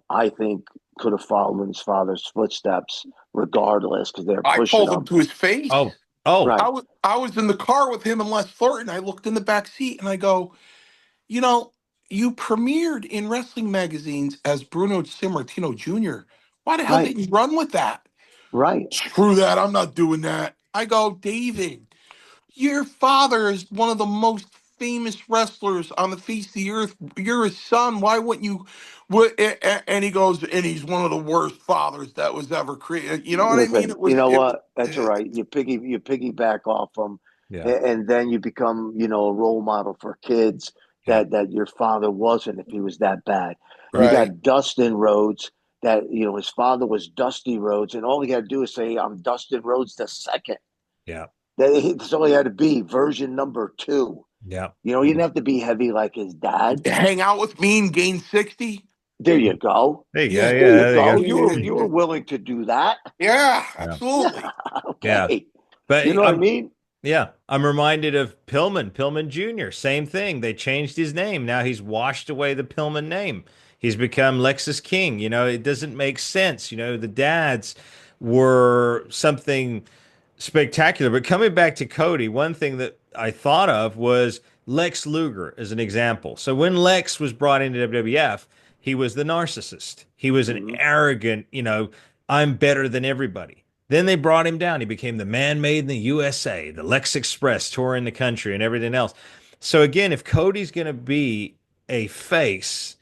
I think could have followed in his father's footsteps regardless because they're I pushing told him him. to his face. Oh, oh, Right, I was in the car with him and Les Thornton. I looked in the back seat and I go, you know, you premiered in wrestling magazines as Bruno Sammartino Jr. Why the hell right, didn't you run with that? right. Screw that. I'm not doing that. I go, David, your father is one of the most famous wrestlers on the face of the earth. You're his son. Why wouldn't you? And he goes, and he's one of the worst fathers that was ever created. You know what I mean? Listen, It you was, know it, what? That's all right. You piggyback off them, yeah, and then you become, a role model for kids yeah, that your father wasn't if he was that bad. You right. got Dustin Rhodes that his father was Dusty Rhodes, and all he had to do is say, "I'm Dustin Rhodes the second." yeah, That's all he had to be, version number two. yeah. He didn't have to be heavy like his dad. Hang out with me and gain 60. There you go. There you go. Yeah. There Yeah, you there you go. go. You were willing to do that. Yeah, Yeah, absolutely. yeah. Okay. But You know what I mean? yeah, I'm reminded of Pillman Jr. Same thing. They changed his name. Now he's washed away the Pillman name. He's become Lexus King. It doesn't make sense. The dads were something spectacular. But coming back to Cody, one thing that I thought of was Lex Luger as an example. So when Lex was brought into WWF, he was the narcissist. He was an Hmm. arrogant, I'm better than everybody. Then they brought him down. He became the man made in the USA, the Lex Express touring the country and everything else. So again, if Cody's going to be a face,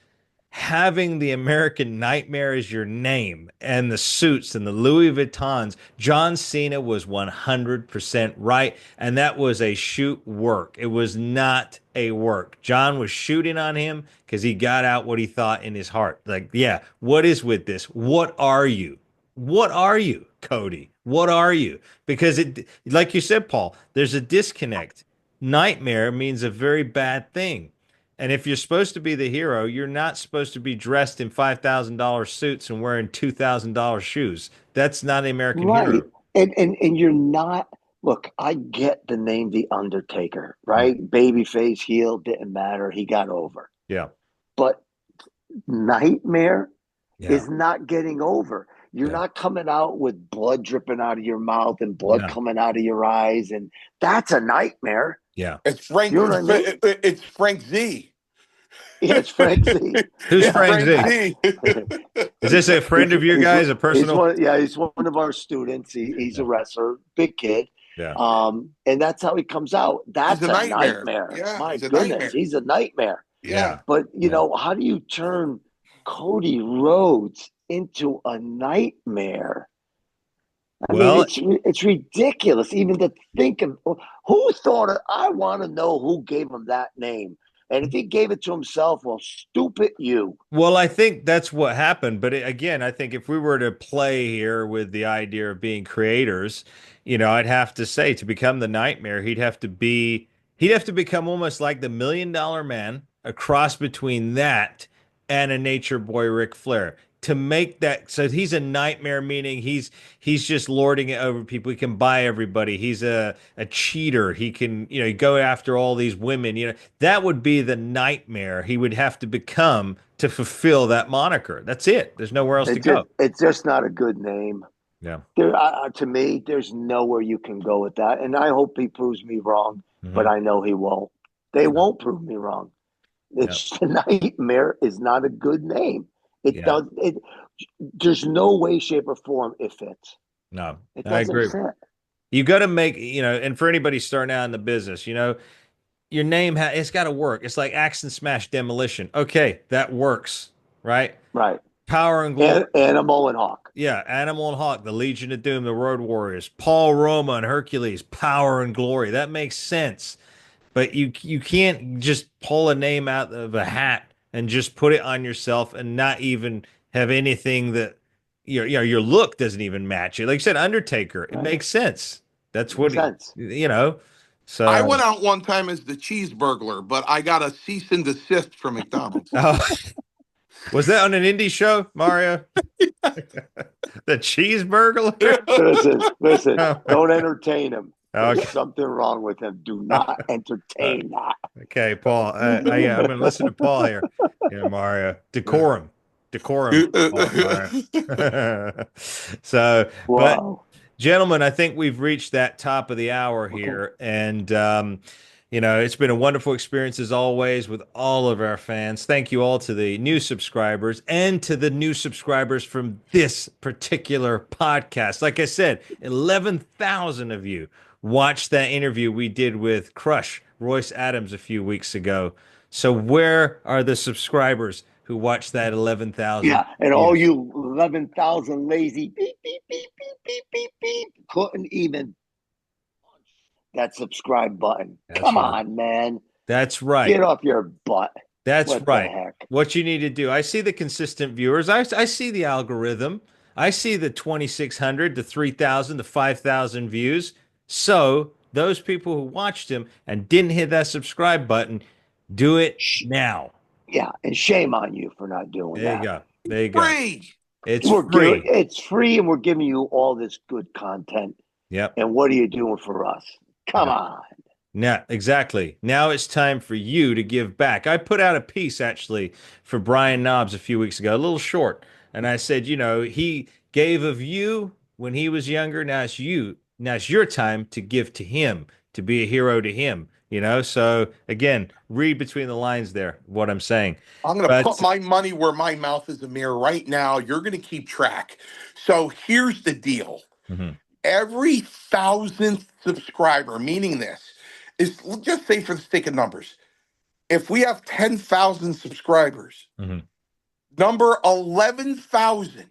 having the American Nightmare as your name and the suits and the Louis Vuittons, John Cena was 100% right. And that was a shoot work. It was not a work. John was shooting on him because he got out what he thought in his heart. Like, yeah, what is with this? What are you? What are you, Cody? What are you? Because like you said, Paul, there's a disconnect. Nightmare means a very bad thing. And if you're supposed to be the hero, you're not supposed to be dressed in $5,000 suits and wearing $2,000 shoes. That's not an American Right. hero. And you're not, look, I get the name The Undertaker, Mm. right? Babyface, heel, didn't matter. He got over. Yeah. But Nightmare Yeah. is not getting over. You're Yeah. not coming out with blood dripping out of your mouth and blood No. coming out of your eyes. And that's a nightmare. Yeah. It's Frank. You know what I mean? It's Frank Z. Yeah, it's Frank Z. Who's It's Frank Frank Z? Z. Is this a friend of you he's guys? A he's personal? one, yeah, he's one of our students. He's a Yeah. wrestler, big kid. Yeah. And that's how he comes out. He's That's a a nightmare. nightmare. Yeah, My he's a goodness, nightmare. he's a nightmare. Yeah. Yeah. But Yeah. how do you turn Cody Rhodes into a nightmare? I mean, Well, it's ridiculous even to think of who thought it. I want to know who gave him that name. And if he gave it to himself, well, stupid you. Well, I think that's what happened. But again, I think if we were to play here with the idea of being creators, I'd have to say to become the nightmare, he'd have to become almost like the $1 Million Man, a cross between that and a nature boy Ric Flair. To make that so he's a nightmare, meaning he's just lording it over people. He can buy everybody. He's a cheater. He can, go after all these women. That would be the nightmare he would have to become to fulfill that moniker. That's it. There's nowhere else to go. It's just not a good name. Yeah. To me, there's nowhere you can go with that. And I hope he proves me wrong, but Hmm. I know he won't. They Yeah. won't prove me wrong. Yeah. It's the Nightmare is not a good name. It Yeah. does it. There's no way, shape, or form it fits. No, It I doesn't agree. fit. You got to make, and for anybody starting out in the business, your name it's got to work. It's like Axe and Smash Demolition. Okay, that works, right? Right. Power and Glory. Animal and Hawk. Yeah, Animal and Hawk, the Legion of Doom, the Road Warriors, Paul Roma and Hercules, Power and Glory. That makes sense. but you can't just pull a name out of a hat and just put it on yourself and not even have anything that your look doesn't even match it. Like you said, Undertaker, it Right. makes sense. That's Makes what sense. I So went out one time as the cheeseburglar, but I got a cease and desist from McDonald's. oh, was that on an indie show, Mario? The cheeseburglar? Listen, Oh, don't entertain him. There's okay. something wrong with him. Do not entertain that. Okay, Paul. I'm going to listen to Paul here. Yeah, Mario. Decorum, Paul, Mario. So, but Wow. gentlemen, I think we've reached that top of the hour Okay. here. And, it's been a wonderful experience as always with all of our fans. Thank you all to the new subscribers and to the new subscribers from this particular podcast. Like I said, 11,000 of you watched that interview we did with Crush Royce Adams a few weeks ago. So, where are the subscribers who watched that 11,000 Yeah, and all views? you 11,000 lazy beep, beep, beep, beep, beep, beep, beep, couldn't even punch that subscribe button. That's Come right. on, man. That's right. Get off your butt. That's What the right. heck? What you need to do. I see the consistent viewers. I see the algorithm. I see the 2,600, the 3,000, the 5,000 views. So those people who watched him and didn't hit that subscribe button, do it now. Yeah, and shame on you for not doing There you that. go. There you go. Free. It's free. It's free, and we're giving you all this good content. Yep. And what are you doing for us? Come Yep. on. Now, exactly. Now it's time for you to give back. I put out a piece actually for Brian Knobs a few weeks ago, a little short. And I said, he gave of you when he was younger. Now it's you. Now it's your time to give to him, to be a hero to him. So again, read between the lines there, what I'm saying. I'm going to But put my money where my mouth is, Amir, right now. You're going to keep track. So here's the deal. Mhm. Every 1,000th subscriber, meaning this, is just say for the sake of numbers, if we have 10,000 subscribers, Mhm. number 11,000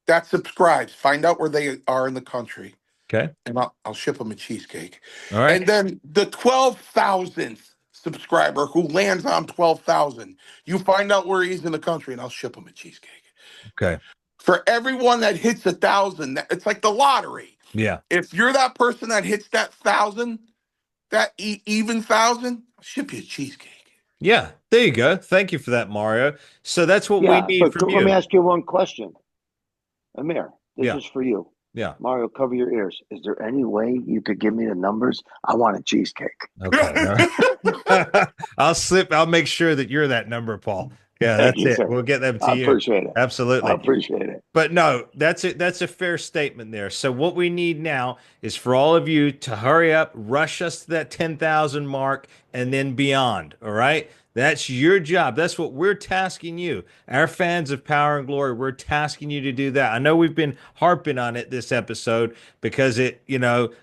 that subscribes, find out where they are in the country, Okay. and I'll ship them a cheesecake. All right. And then the 12,000th subscriber who lands on 12,000, you find out where he's in the country, and I'll ship him a cheesecake. Okay. For everyone that hits 1,000, it's like the lottery. Yeah. If you're that person that hits that 1,000, that even 1,000, I'll ship you a cheesecake. Yeah. There you go. Thank you for that, Mario. So that's what we need but from let me you. ask you one question. Amir, this Yeah. is for you. Yeah. Mario, cover your ears. Is there any way you could give me the numbers? I want a cheesecake. Okay. All right. I'll make sure that you're that number, Paul. Yeah, Thank that's you, it. sir. We'll get them to I you. appreciate it. I Absolutely. appreciate it. But no, that's it. That's a fair statement there. So what we need now is for all of you to hurry up, rush us to that 10,000 mark and then beyond. All right. That's your job. That's what we're tasking you. Our fans of Power and Glory, we're tasking you to do that. I know we've been harping on it this episode because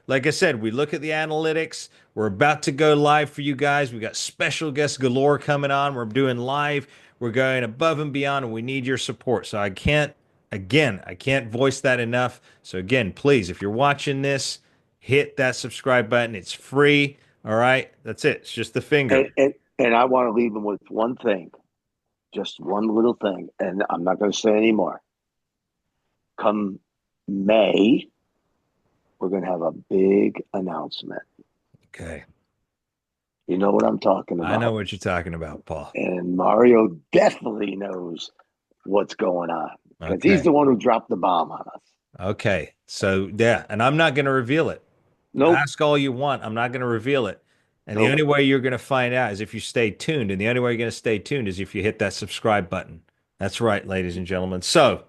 like I said, we look at the analytics. We're about to go live for you guys. We got special guests galore coming on. We're doing live. We're going above and beyond, and we need your support. So I can't voice that enough. So again, please, if you're watching this, hit that subscribe button. It's free. All right. That's it. It's just the finger. And I want to leave them with one thing, just one little thing, and I'm not going to say anymore. Come May, we're going to have a big announcement. Okay. You know what I'm talking about. I know what you're talking about, Paul. And Mario definitely knows what's going on because he's the one who dropped the bomb on us. Okay. So, yeah. And I'm not going to reveal it. Nope. Ask all you want. I'm not going to reveal it. And Nope. the only way you're going to find out is if you stay tuned. And the only way you're going to stay tuned is if you hit that subscribe button. That's right, ladies and gentlemen. So,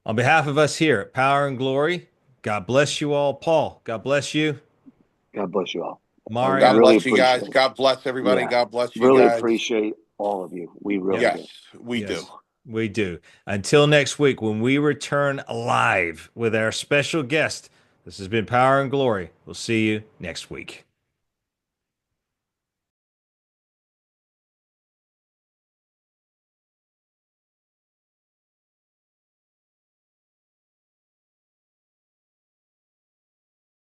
on behalf of us here at Power and Glory, God bless you all. Paul, God bless you. God bless you all. Mario. God really bless you guys. appreciate it. God bless everybody. Yeah. God bless you Really guys. appreciate all of you. We really do. Yes, we do. We do. Until next week, when we return live with our special guest, this has been Power and Glory. We'll see you next week.